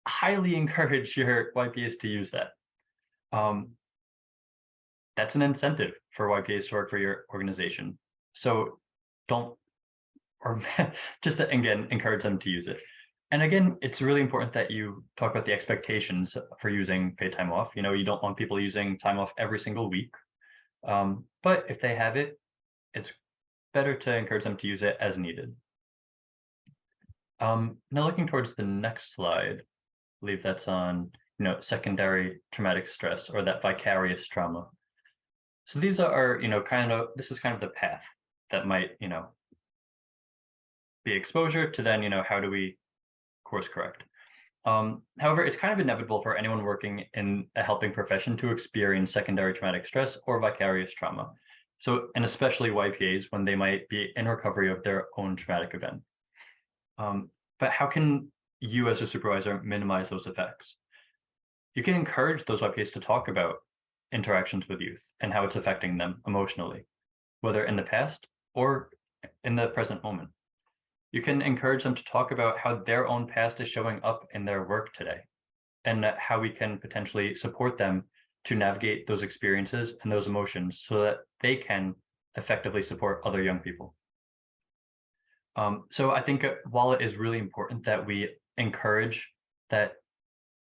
[SPEAKER 4] highly encourage your YPAs to use that. That's an incentive for YPAs to work for your organization. So don't, or just to, again, encourage them to use it. And again, it's really important that you talk about the expectations for using paid time off. You know, you don't want people using time off every single week. But if they have it, it's better to encourage them to use it as needed. Now looking towards the next slide, I believe that's on, you know, secondary traumatic stress, or that vicarious trauma. So these are, you know, this is kind of the path that might, you know, be exposure to then, you know, how do we course correct? However, it's kind of inevitable for anyone working in a helping profession to experience secondary traumatic stress or vicarious trauma. So, and especially YPAs when they might be in recovery of their own traumatic event. But how can you as a supervisor minimize those effects? You can encourage those YPAs to talk about interactions with youth and how it's affecting them emotionally, whether in the past or in the present moment. You can encourage them to talk about how their own past is showing up in their work today, and how we can potentially support them to navigate those experiences and those emotions so that they can effectively support other young people. So I think while it is really important that we encourage that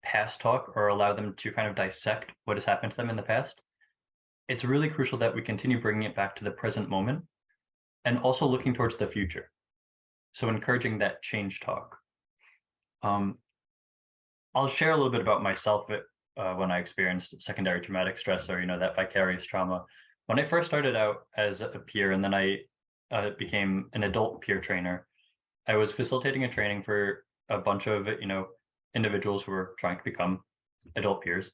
[SPEAKER 4] past talk or allow them to kind of dissect what has happened to them in the past, it's really crucial that we continue bringing it back to the present moment and also looking towards the future. So encouraging that change talk. I'll share a little bit about myself when I experienced secondary traumatic stress, or, you know, that vicarious trauma. When I first started out as a peer, and then I became an adult peer trainer, I was facilitating a training for a bunch of, you know, individuals who were trying to become adult peers.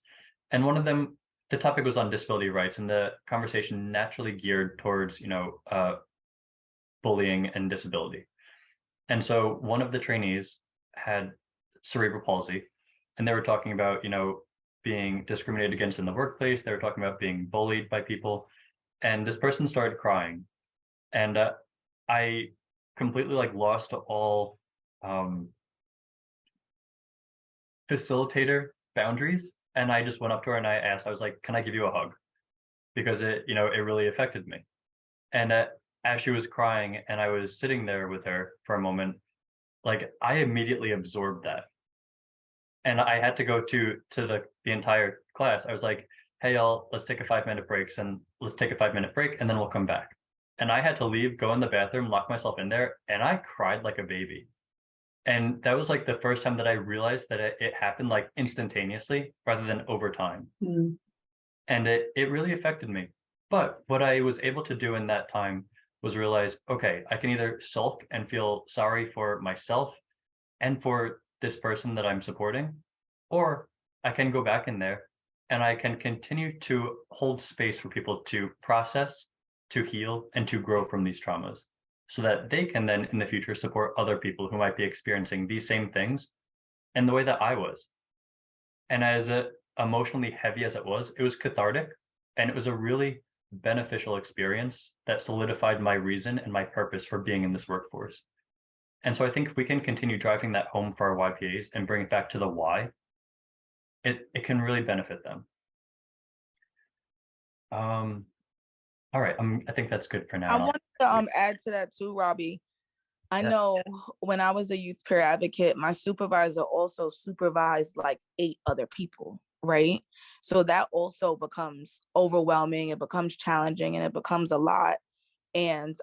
[SPEAKER 4] And one of them, the topic was on disability rights, and the conversation naturally geared towards, you know, bullying and disability. And so one of the trainees had cerebral palsy, and they were talking about, you know, being discriminated against in the workplace. They were talking about being bullied by people. And this person started crying. And I completely lost all facilitator boundaries. And I just went up to her and I asked, I was like, can I give you a hug? Because it, you know, it really affected me. And as she was crying and I was sitting there with her for a moment, like I immediately absorbed that. And I had to go to the entire class. I was like, hey y'all, let's take a 5-minute break, and let's take a 5-minute break and then we'll come back. And I had to leave, go in the bathroom, lock myself in there, and I cried like a baby. And that was like the first time that I realized that it happened like instantaneously rather than over time.
[SPEAKER 1] Mm.
[SPEAKER 4] And it really affected me. But what I was able to do in that time was realize, okay, I can either sulk and feel sorry for myself and for this person that I'm supporting, or I can go back in there and I can continue to hold space for people to process, to heal, and to grow from these traumas, so that they can then in the future support other people who might be experiencing these same things in the way that I was. And as emotionally heavy as it was cathartic, and it was a really beneficial experience that solidified my reason and my purpose for being in this workforce. And so I think if we can continue driving that home for our YPAs and bring it back to the why, it can really benefit them. All right, I think that's good for now.
[SPEAKER 3] I wanted to add to that too, Robbie. I know when I was a youth peer advocate, my supervisor also supervised like 8 other people, right? So that also becomes overwhelming, it becomes challenging, and it becomes a lot. And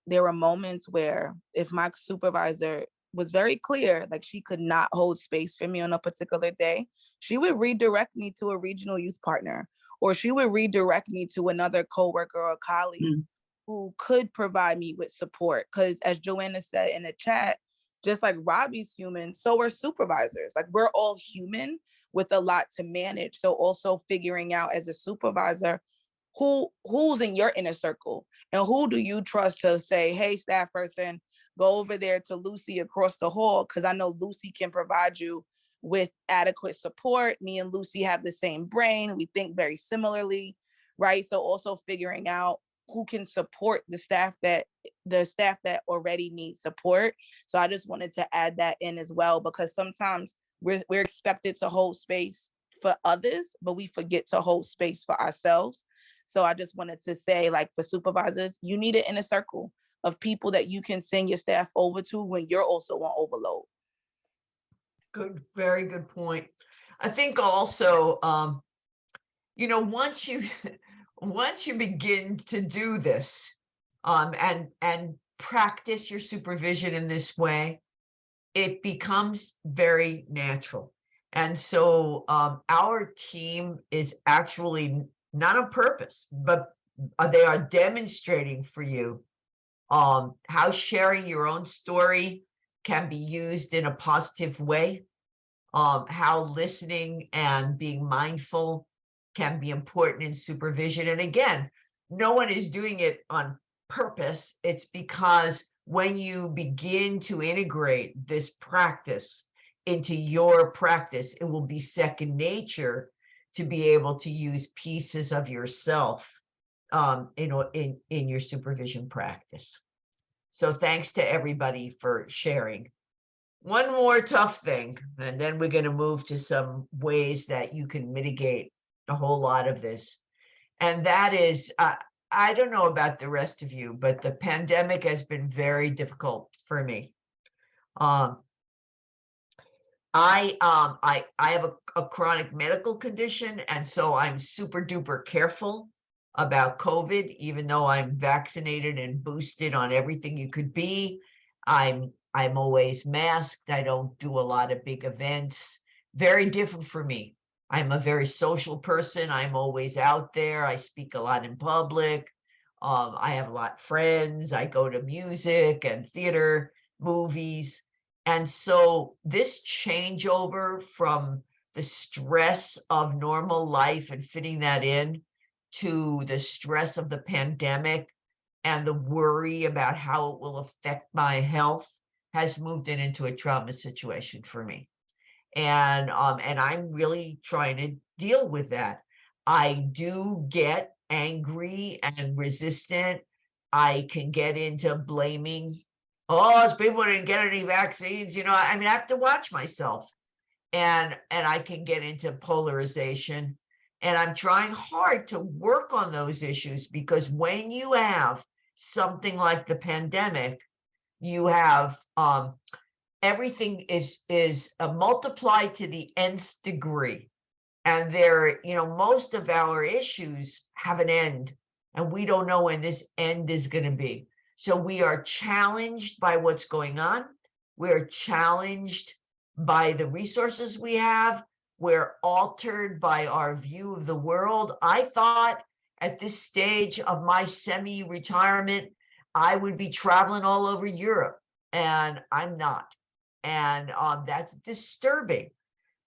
[SPEAKER 3] there were moments where if my supervisor was very clear, like she could not hold space for me on a particular day, she would redirect me to a regional youth partner, or she would redirect me to another coworker or colleague who could provide me with support. Because as Joanna said in the chat, just like Robbie's human, so are supervisors. Like we're all human with a lot to manage. So also figuring out as a supervisor, who's in your inner circle and who do you trust to say, hey, staff person, go over there to Lucy across the hall, because I know Lucy can provide you with adequate support. Me and Lucy have the same brain. We think very similarly, right? So also figuring out who can support the staff that already needs support. So I just wanted to add that in as well, because sometimes we're expected to hold space for others, but we forget to hold space for ourselves. So I just wanted to say, like, for supervisors, you need it in a circle of people that you can send your staff over to when you're also on overload.
[SPEAKER 2] Good, very good point. I think also, once you begin to do this, and practice your supervision in this way, it becomes very natural. And so our team is actually not on purpose, but they are demonstrating for you how sharing your own story can be used in a positive way, how listening and being mindful can be important in supervision. And again, no one is doing it on purpose. It's because when you begin to integrate this practice into your practice, it will be second nature to be able to use pieces of yourself in your supervision practice. So thanks to everybody for sharing. One more tough thing, and then we're going to move to some ways that you can mitigate a whole lot of this. And that is, I don't know about the rest of you, but the pandemic has been very difficult for me. I have a chronic medical condition, and so I'm super duper careful about COVID, even though I'm vaccinated and boosted on everything you could be. I'm always masked. I don't do a lot of big events. Very different for me. I'm a very social person. I'm always out there. I speak a lot in public. I have a lot of friends. I go to music and theater, movies. And so this changeover from the stress of normal life and fitting that in to the stress of the pandemic and the worry about how it will affect my health has moved it into a trauma situation for me. And I'm really trying to deal with that. I do get angry and resistant. I can get into blaming, those people didn't get any vaccines. I have to watch myself, and I can get into polarization. And I'm trying hard to work on those issues, because when you have something like the pandemic, you have everything is multiplied to the nth degree. And most of our issues have an end, and we don't know when this end is going to be. So we are challenged by what's going on. We're challenged by the resources we have. We're altered by our view of the world. I thought at this stage of my semi-retirement, I would be traveling all over Europe, and I'm not. And that's disturbing.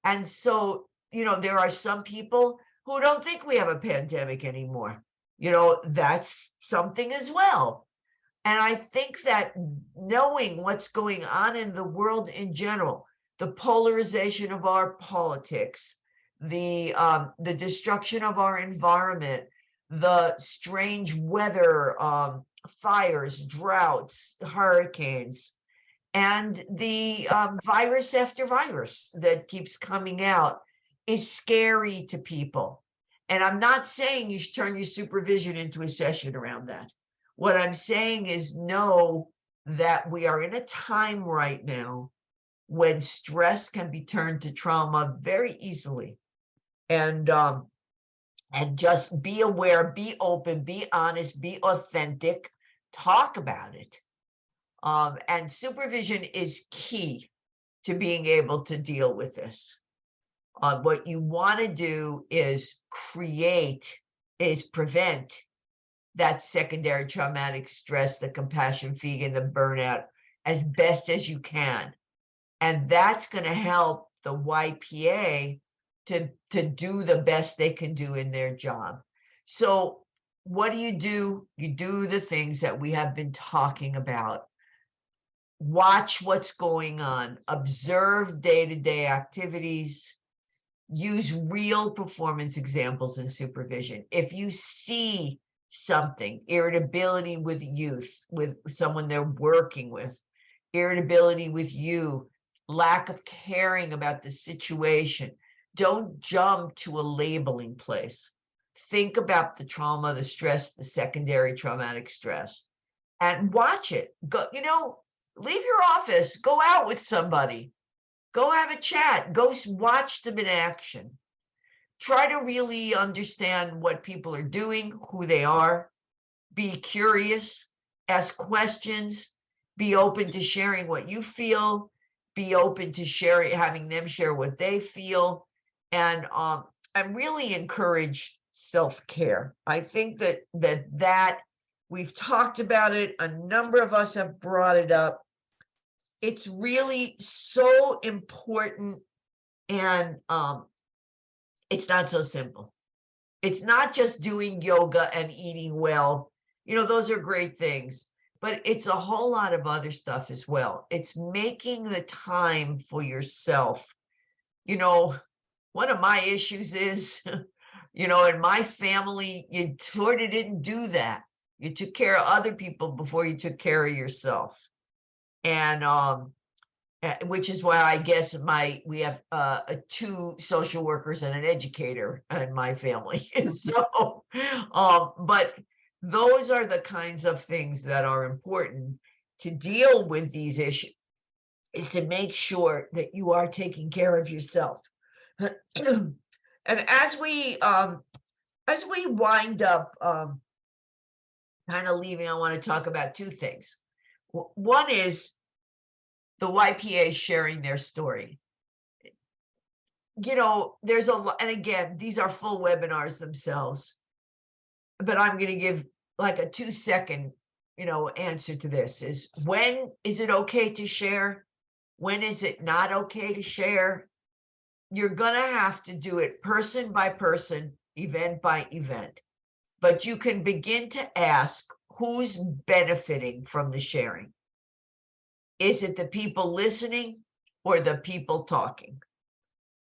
[SPEAKER 2] And so, there are some people who don't think we have a pandemic anymore. That's something as well. And I think that knowing what's going on in the world in general, the polarization of our politics, the destruction of our environment, the strange weather, fires, droughts, hurricanes, and the virus after virus that keeps coming out is scary to people. And I'm not saying you should turn your supervision into a session around that. What I'm saying is know that we are in a time right now when stress can be turned to trauma very easily. And just be aware, be open, be honest, be authentic, talk about it. And supervision is key to being able to deal with this. What you want to do is prevent that secondary traumatic stress, the compassion fatigue, and the burnout as best as you can. And that's going to help the YPA to do the best they can do in their job. So what do? You do the things that we have been talking about. Watch what's going on, observe day-to-day activities, use real performance examples in supervision. If you see something, irritability with youth, with someone they're working with, irritability with you, lack of caring about the situation, don't jump to a labeling place. Think about the trauma, the stress, the secondary traumatic stress, and watch it. Go, leave your office, go out with somebody, go have a chat, go watch them in action. Try to really understand what people are doing, who they are. Be curious, ask questions, be open to sharing what you feel, be open to having them share what they feel, and really encourage self-care. I think that we've talked about it. A number of us have brought it up. It's really so important, and it's not so simple. It's not just doing yoga and eating well. Those are great things, but it's a whole lot of other stuff as well. It's making the time for yourself. One of my issues is, in my family, you sort of didn't do that. You took care of other people before you took care of yourself. And which is why I guess we have 2 social workers and an educator in my family. So, but those are the kinds of things that are important to deal with these issues, is to make sure that you are taking care of yourself. And as we wind up, kind of leaving, I want to talk about 2 things. One is the YPA sharing their story. There's a lot, and again, these are full webinars themselves, but I'm going to give like a 2-second, answer to this. Is when is it okay to share? When is it not okay to share? You're going to have to do it person by person, event by event, but you can begin to ask, who's benefiting from the sharing? Is it the people listening or the people talking?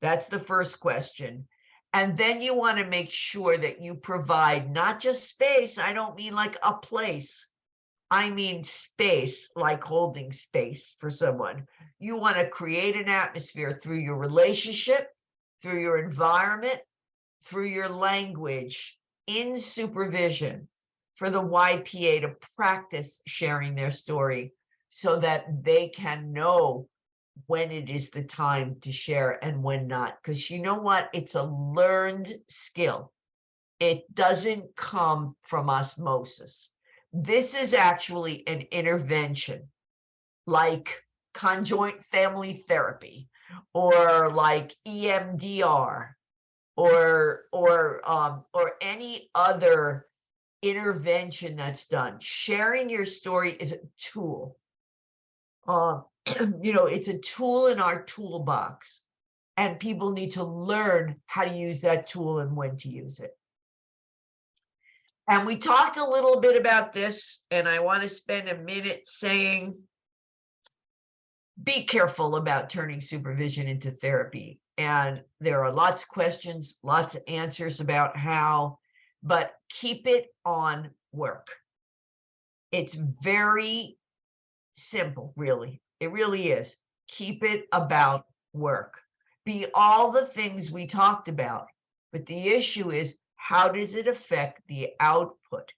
[SPEAKER 2] That's the first question. And then you want to make sure that you provide not just space. I don't mean like a place. I mean space, like holding space for someone. You want to create an atmosphere through your relationship, through your environment, through your language, in supervision, for the YPA to practice sharing their story, so that they can know when it is the time to share and when not. Because you know what? It's a learned skill. It doesn't come from osmosis. This is actually an intervention, like conjoint family therapy, or like EMDR, or any other intervention that's done. Sharing your story is a tool. It's a tool in our toolbox, and people need to learn how to use that tool and when to use it. And we talked a little bit about this, and I want to spend a minute saying, be careful about turning supervision into therapy. And there are lots of questions, lots of answers about how, but keep it on work. It's very simple, really. It really is. Keep it about work. Be all the things we talked about, but the issue is, how does it affect the output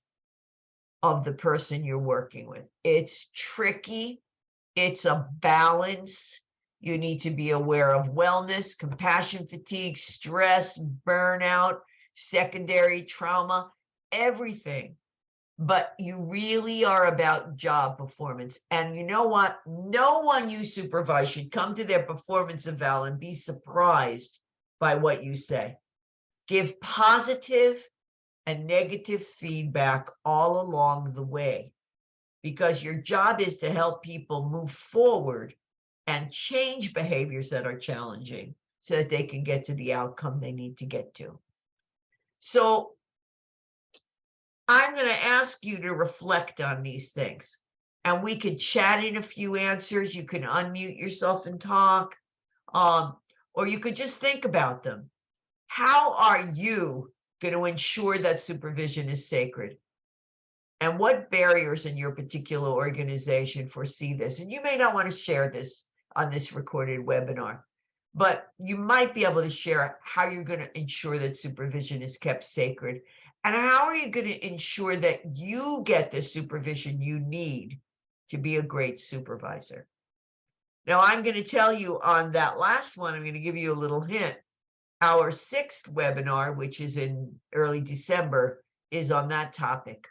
[SPEAKER 2] of the person you're working with? It's tricky. It's a balance. You need to be aware of wellness, compassion fatigue, stress, burnout, secondary trauma, everything. But you really are about job performance. And you know what? No one you supervise should come to their performance eval and be surprised by what you say. Give positive and negative feedback all along the way, because your job is to help people move forward and change behaviors that are challenging so that they can get to the outcome they need to get to. So I'm going to ask you to reflect on these things, and we could chat in a few answers. You can unmute yourself and talk, or you could just think about them. How are you going to ensure that supervision is sacred? And what barriers in your particular organization foresee this? And you may not want to share this on this recorded webinar, but you might be able to share how you're going to ensure that supervision is kept sacred. And how are you going to ensure that you get the supervision you need to be a great supervisor? Now, I'm going to tell you on that last one, I'm going to give you a little hint. Our 6th webinar, which is in early December, is on that topic.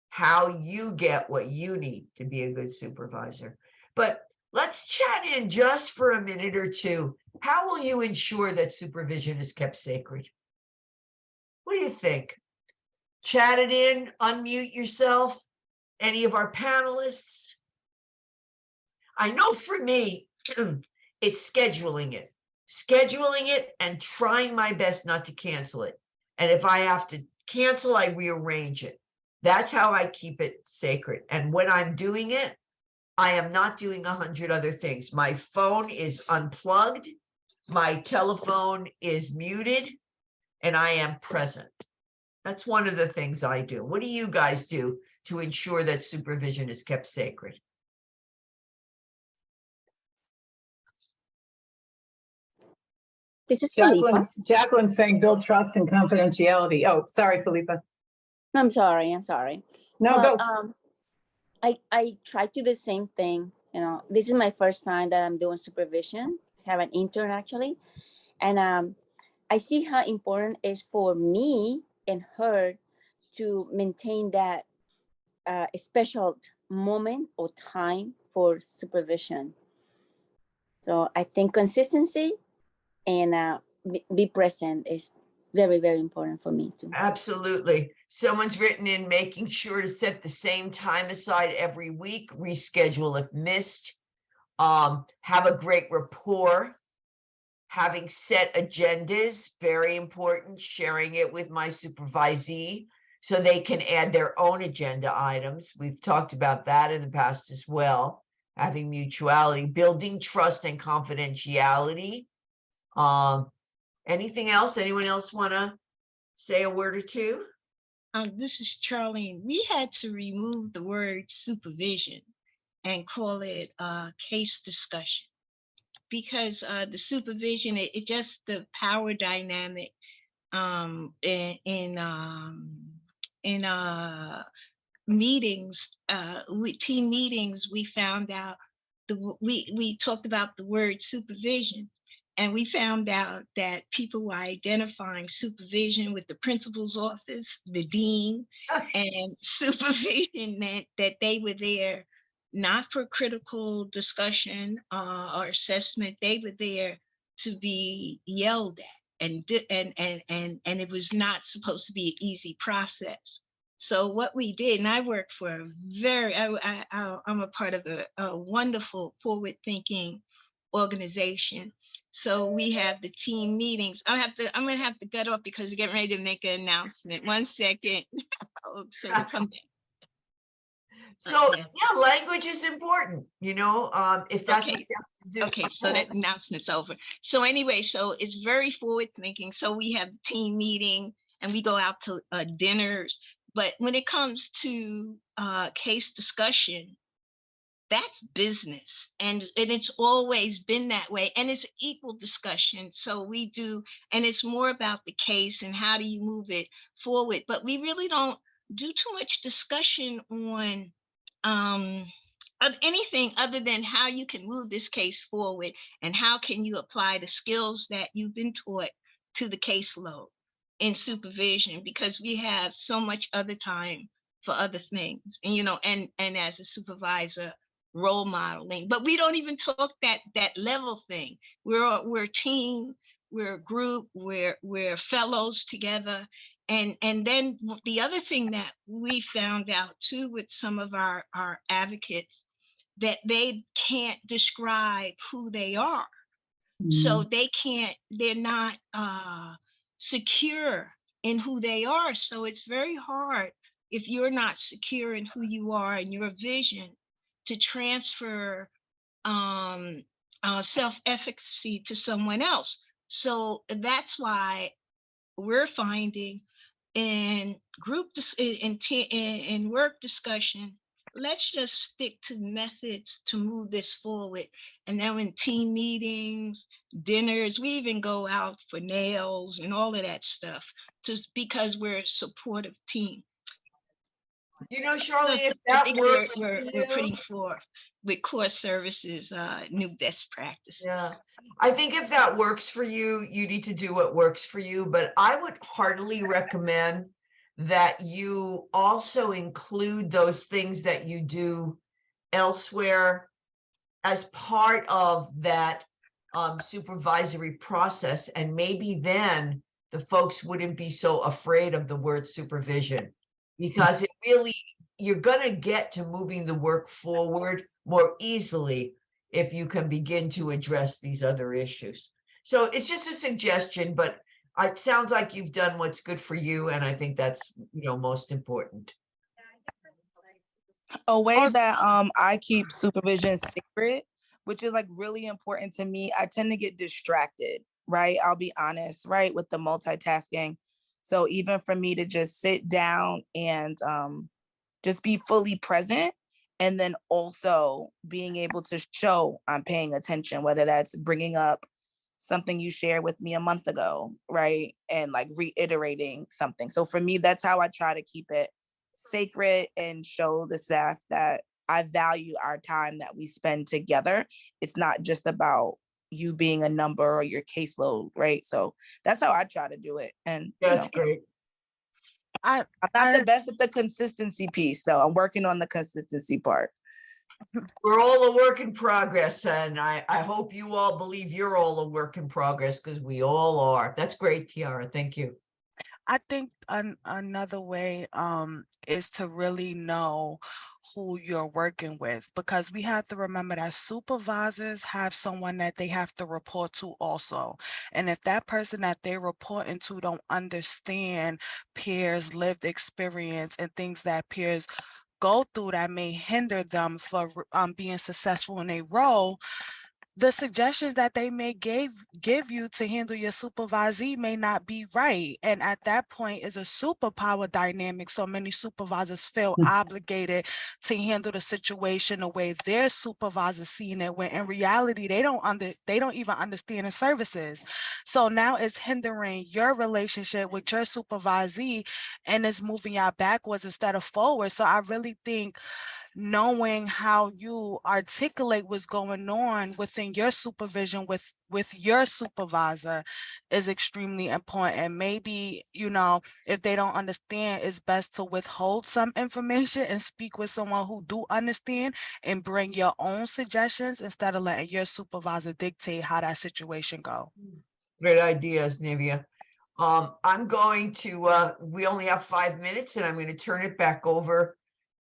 [SPEAKER 2] How you get what you need to be a good supervisor. But let's chat in just for a minute or two. How will you ensure that supervision is kept sacred? What do you think? Chat it in, unmute yourself. Any of our panelists? I know for me, it's scheduling it. Scheduling it and trying my best not to cancel it. And if I have to cancel, I rearrange it. That's how I keep it sacred. And when I'm doing it, I am not doing 100 other things. My phone is unplugged. My telephone is muted, and I am present. That's one of the things I do. What do you guys do to ensure that supervision is kept sacred?
[SPEAKER 7] This is Felipa.
[SPEAKER 1] Jacqueline's saying build trust and confidentiality. Oh, sorry, Felipa.
[SPEAKER 7] I'm sorry.
[SPEAKER 1] No,
[SPEAKER 7] Well,
[SPEAKER 1] go.
[SPEAKER 7] I try to do the same thing. This is my first time that I'm doing supervision. I have an intern actually. And I see how important it is for me and her to maintain that special moment or time for supervision. So I think consistency and be present is very, very important for me too.
[SPEAKER 2] Absolutely. Someone's written in, making sure to set the same time aside every week, reschedule if missed, have a great rapport, having set agendas, very important, sharing it with my supervisee so they can add their own agenda items. We've talked about that in the past as well. Having mutuality, building trust and confidentiality. Anything else? Anyone else want to say a word or two?
[SPEAKER 6] This is Charlene. We had to remove the word supervision and call it case discussion, because the supervision, it just the power dynamic in meetings, with team meetings, we found out we talked about the word supervision, and we found out that people were identifying supervision with the principal's office, the dean, and supervision meant that they were there not for critical discussion or assessment. They were there to be yelled at, and it was not supposed to be an easy process. So what we did, and I work for a I'm a part of a wonderful forward-thinking organization. So we have the team meetings. I'm gonna have to get off because we're getting ready to make an announcement. 1 second. So we'll come back.
[SPEAKER 2] So
[SPEAKER 6] Okay.
[SPEAKER 2] yeah, language is important, if that's
[SPEAKER 6] Okay.
[SPEAKER 2] what you have to do.
[SPEAKER 6] Okay, so that announcement's over. So anyway, so it's very forward thinking. So we have team meeting and we go out to dinners. But when it comes to case discussion, that's business, and it's always been that way, and it's equal discussion. So we do, and it's more about the case and how do you move it forward. But we really don't do too much discussion on of anything other than how you can move this case forward and how can you apply the skills that you've been taught to the caseload in supervision, because we have so much other time for other things, and and as a supervisor, role modeling. But we don't even talk that level thing. We're a team, we're a group, we're fellows together. And then the other thing that we found out too with some of our advocates, that they can't describe who they are. So they're not secure in who they are. So it's very hard if you're not secure in who you are and your vision to transfer self-efficacy to someone else. So that's why we're finding in in work discussion, let's just stick to methods to move this forward. And then in team meetings, dinners, we even go out for nails and all of that stuff, just because we're a supportive team.
[SPEAKER 2] Charlotte,
[SPEAKER 6] So
[SPEAKER 2] if
[SPEAKER 6] I
[SPEAKER 2] that
[SPEAKER 6] think
[SPEAKER 2] works
[SPEAKER 6] we're
[SPEAKER 2] for you,
[SPEAKER 6] putting forth with core services, new best practices.
[SPEAKER 2] yeah, I think if that works for you, you need to do what works for you. But I would heartily recommend that you also include those things that you do elsewhere as part of that supervisory process. And maybe then the folks wouldn't be so afraid of the word supervision, because it really, you're going to get to moving the work forward more easily if you can begin to address these other issues. So it's just a suggestion, but it sounds like you've done what's good for you, and I think that's most important.
[SPEAKER 3] A way that I keep supervision secret, which is like really important to me, I tend to get distracted, right? I'll be honest, right? With the multitasking. So even for me to just sit down and just be fully present, and then also being able to show I'm paying attention, whether that's bringing up something you shared with me a month ago, right? And like reiterating something. So for me, that's how I try to keep it sacred and show the staff that I value our time that we spend together. It's not just about you being a number or your caseload, right? So that's how I try to do it. And
[SPEAKER 2] that's great.
[SPEAKER 3] I'm not the best at the consistency piece, though. I'm working on the consistency part.
[SPEAKER 2] We're all a work in progress, and I hope you all believe you're all a work in progress, because we all are. That's great, Tiara. Thank you.
[SPEAKER 5] I think another way is to really know who you're working with, because we have to remember that supervisors have someone that they have to report to also. And if that person that they're reporting to don't understand peers' lived experience and things that peers go through that may hinder them for being successful in a role, the suggestions that they may give you to handle your supervisee may not be right. And at that point is a superpower dynamic. So many supervisors feel obligated to handle the situation the way their supervisor seeing it, when in reality they don't even understand the services. So now it's hindering your relationship with your supervisee, and it's moving y'all backwards instead of forward. So I really think knowing how you articulate what's going on within your supervision with your supervisor is extremely important. Maybe, you know, if they don't understand, it's best to withhold some information and speak with someone who do understand and bring your own suggestions instead of letting your supervisor dictate how that situation go.
[SPEAKER 2] Great ideas, Nivea. I'm going to, we only have 5 minutes, and I'm going to turn it back over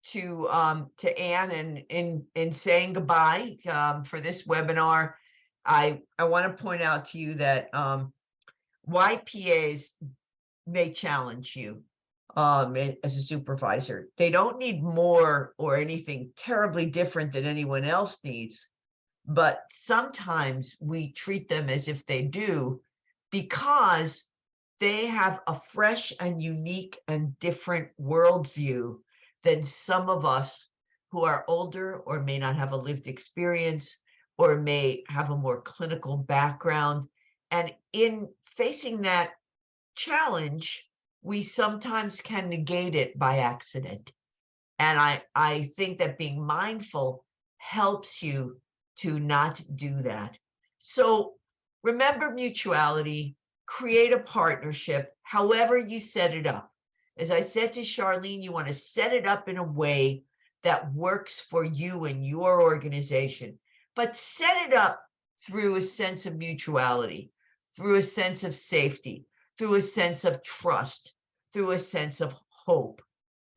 [SPEAKER 2] to Anne. And in saying goodbye for this webinar, I want to point out to you that YPAs may challenge you as a supervisor. They don't need more or anything terribly different than anyone else needs, but sometimes we treat them as if they do, because they have a fresh and unique and different worldview than some of us who are older or may not have a lived experience or may have a more clinical background. And in facing that challenge, we sometimes can negate it by accident. And I think that being mindful helps you to not do that. So remember mutuality, create a partnership, however you set it up. As I said to Charlene, you want to set it up in a way that works for you and your organization, but set it up through a sense of mutuality, through a sense of safety, through a sense of trust, through a sense of hope.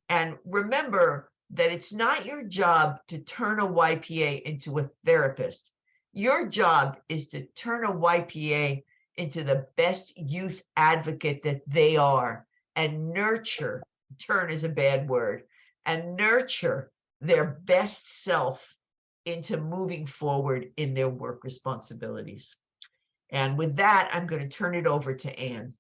[SPEAKER 2] And remember that it's not your job to turn a YPA into a therapist. Your job is to turn a YPA into the best youth advocate that they are, and nurture, turn is a bad word, and nurture their best self into moving forward in their work responsibilities. And with that, I'm going to turn it over to Anne.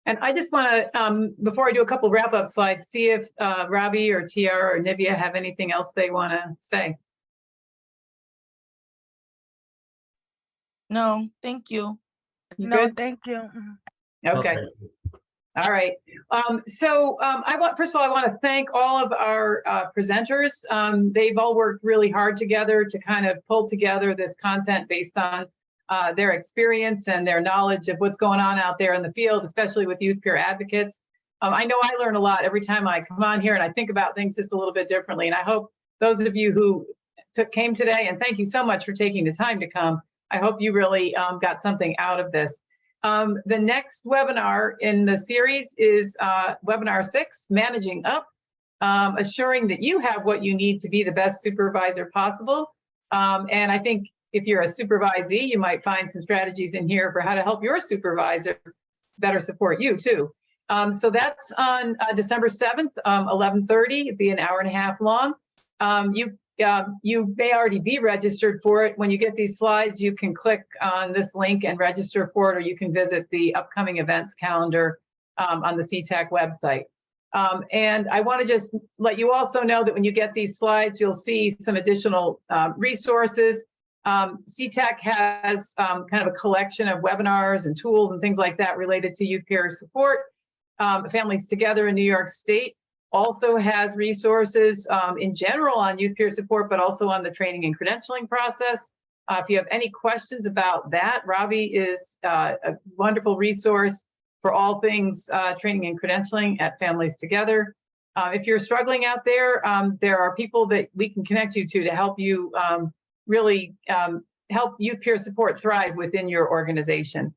[SPEAKER 1] And I just want to, before I do a couple wrap-up slides, see if Ravi or Tiara or Nivea have anything else they want to say.
[SPEAKER 3] No, thank you.
[SPEAKER 1] You
[SPEAKER 5] No,
[SPEAKER 1] good?
[SPEAKER 5] thank you.
[SPEAKER 1] Okay. All right. First of all, I want to thank all of our presenters. They've all worked really hard together to kind of pull together this content based on their experience and their knowledge of what's going on out there in the field, especially with youth peer advocates. I know I learn a lot every time I come on here, and I think about things just a little bit differently. And I hope those of you who came today, and thank you so much for taking the time to come, I hope you really got something out of this. The next webinar in the series is webinar 6, Managing Up, assuring that you have what you need to be the best supervisor possible. And I think if you're a supervisee, you might find some strategies in here for how to help your supervisor better support you too. So that's on December 7th, 11:30. It'd be an hour and a half long. You may already be registered for it. When you get these slides, you can click on this link and register for it, or you can visit the upcoming events calendar on the CTAC website. And I want to just let you also know that when you get these slides, you'll see some additional resources. CTAC has kind of a collection of webinars and tools and things like that related to youth peer support. Families Together in New York State also has resources in general on youth peer support, but also on the training and credentialing process. If you have any questions about that, Ravi is a wonderful resource for all things training and credentialing at Families Together. If you're struggling out there, there are people that we can connect you to help you really help youth peer support thrive within your organization.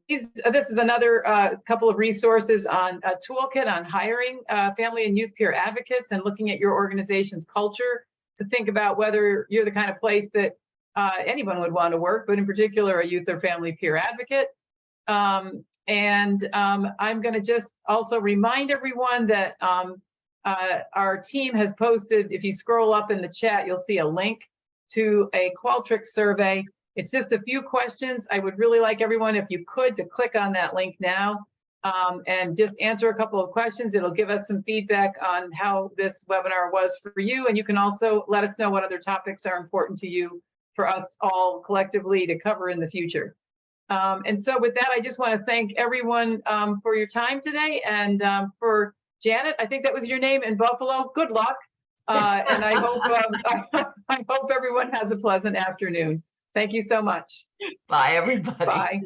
[SPEAKER 1] This is another couple of resources on a toolkit on hiring family and youth peer advocates and looking at your organization's culture to think about whether you're the kind of place that anyone would want to work, but in particular a youth or family peer advocate. I'm going to just also remind everyone that our team has posted, if you scroll up in the chat, you'll see a link to a Qualtrics survey. It's just a few questions. I would really like everyone, if you could, to click on that link now and just answer a couple of questions. It'll give us some feedback on how this webinar was for you. And you can also let us know what other topics are important to you for us all collectively to cover in the future. And so with that, I just want to thank everyone for your time today and for Janet, I think that was your name in Buffalo. Good luck. And I hope I hope everyone has a pleasant afternoon. Thank you so much.
[SPEAKER 2] Bye, everybody.
[SPEAKER 1] Bye.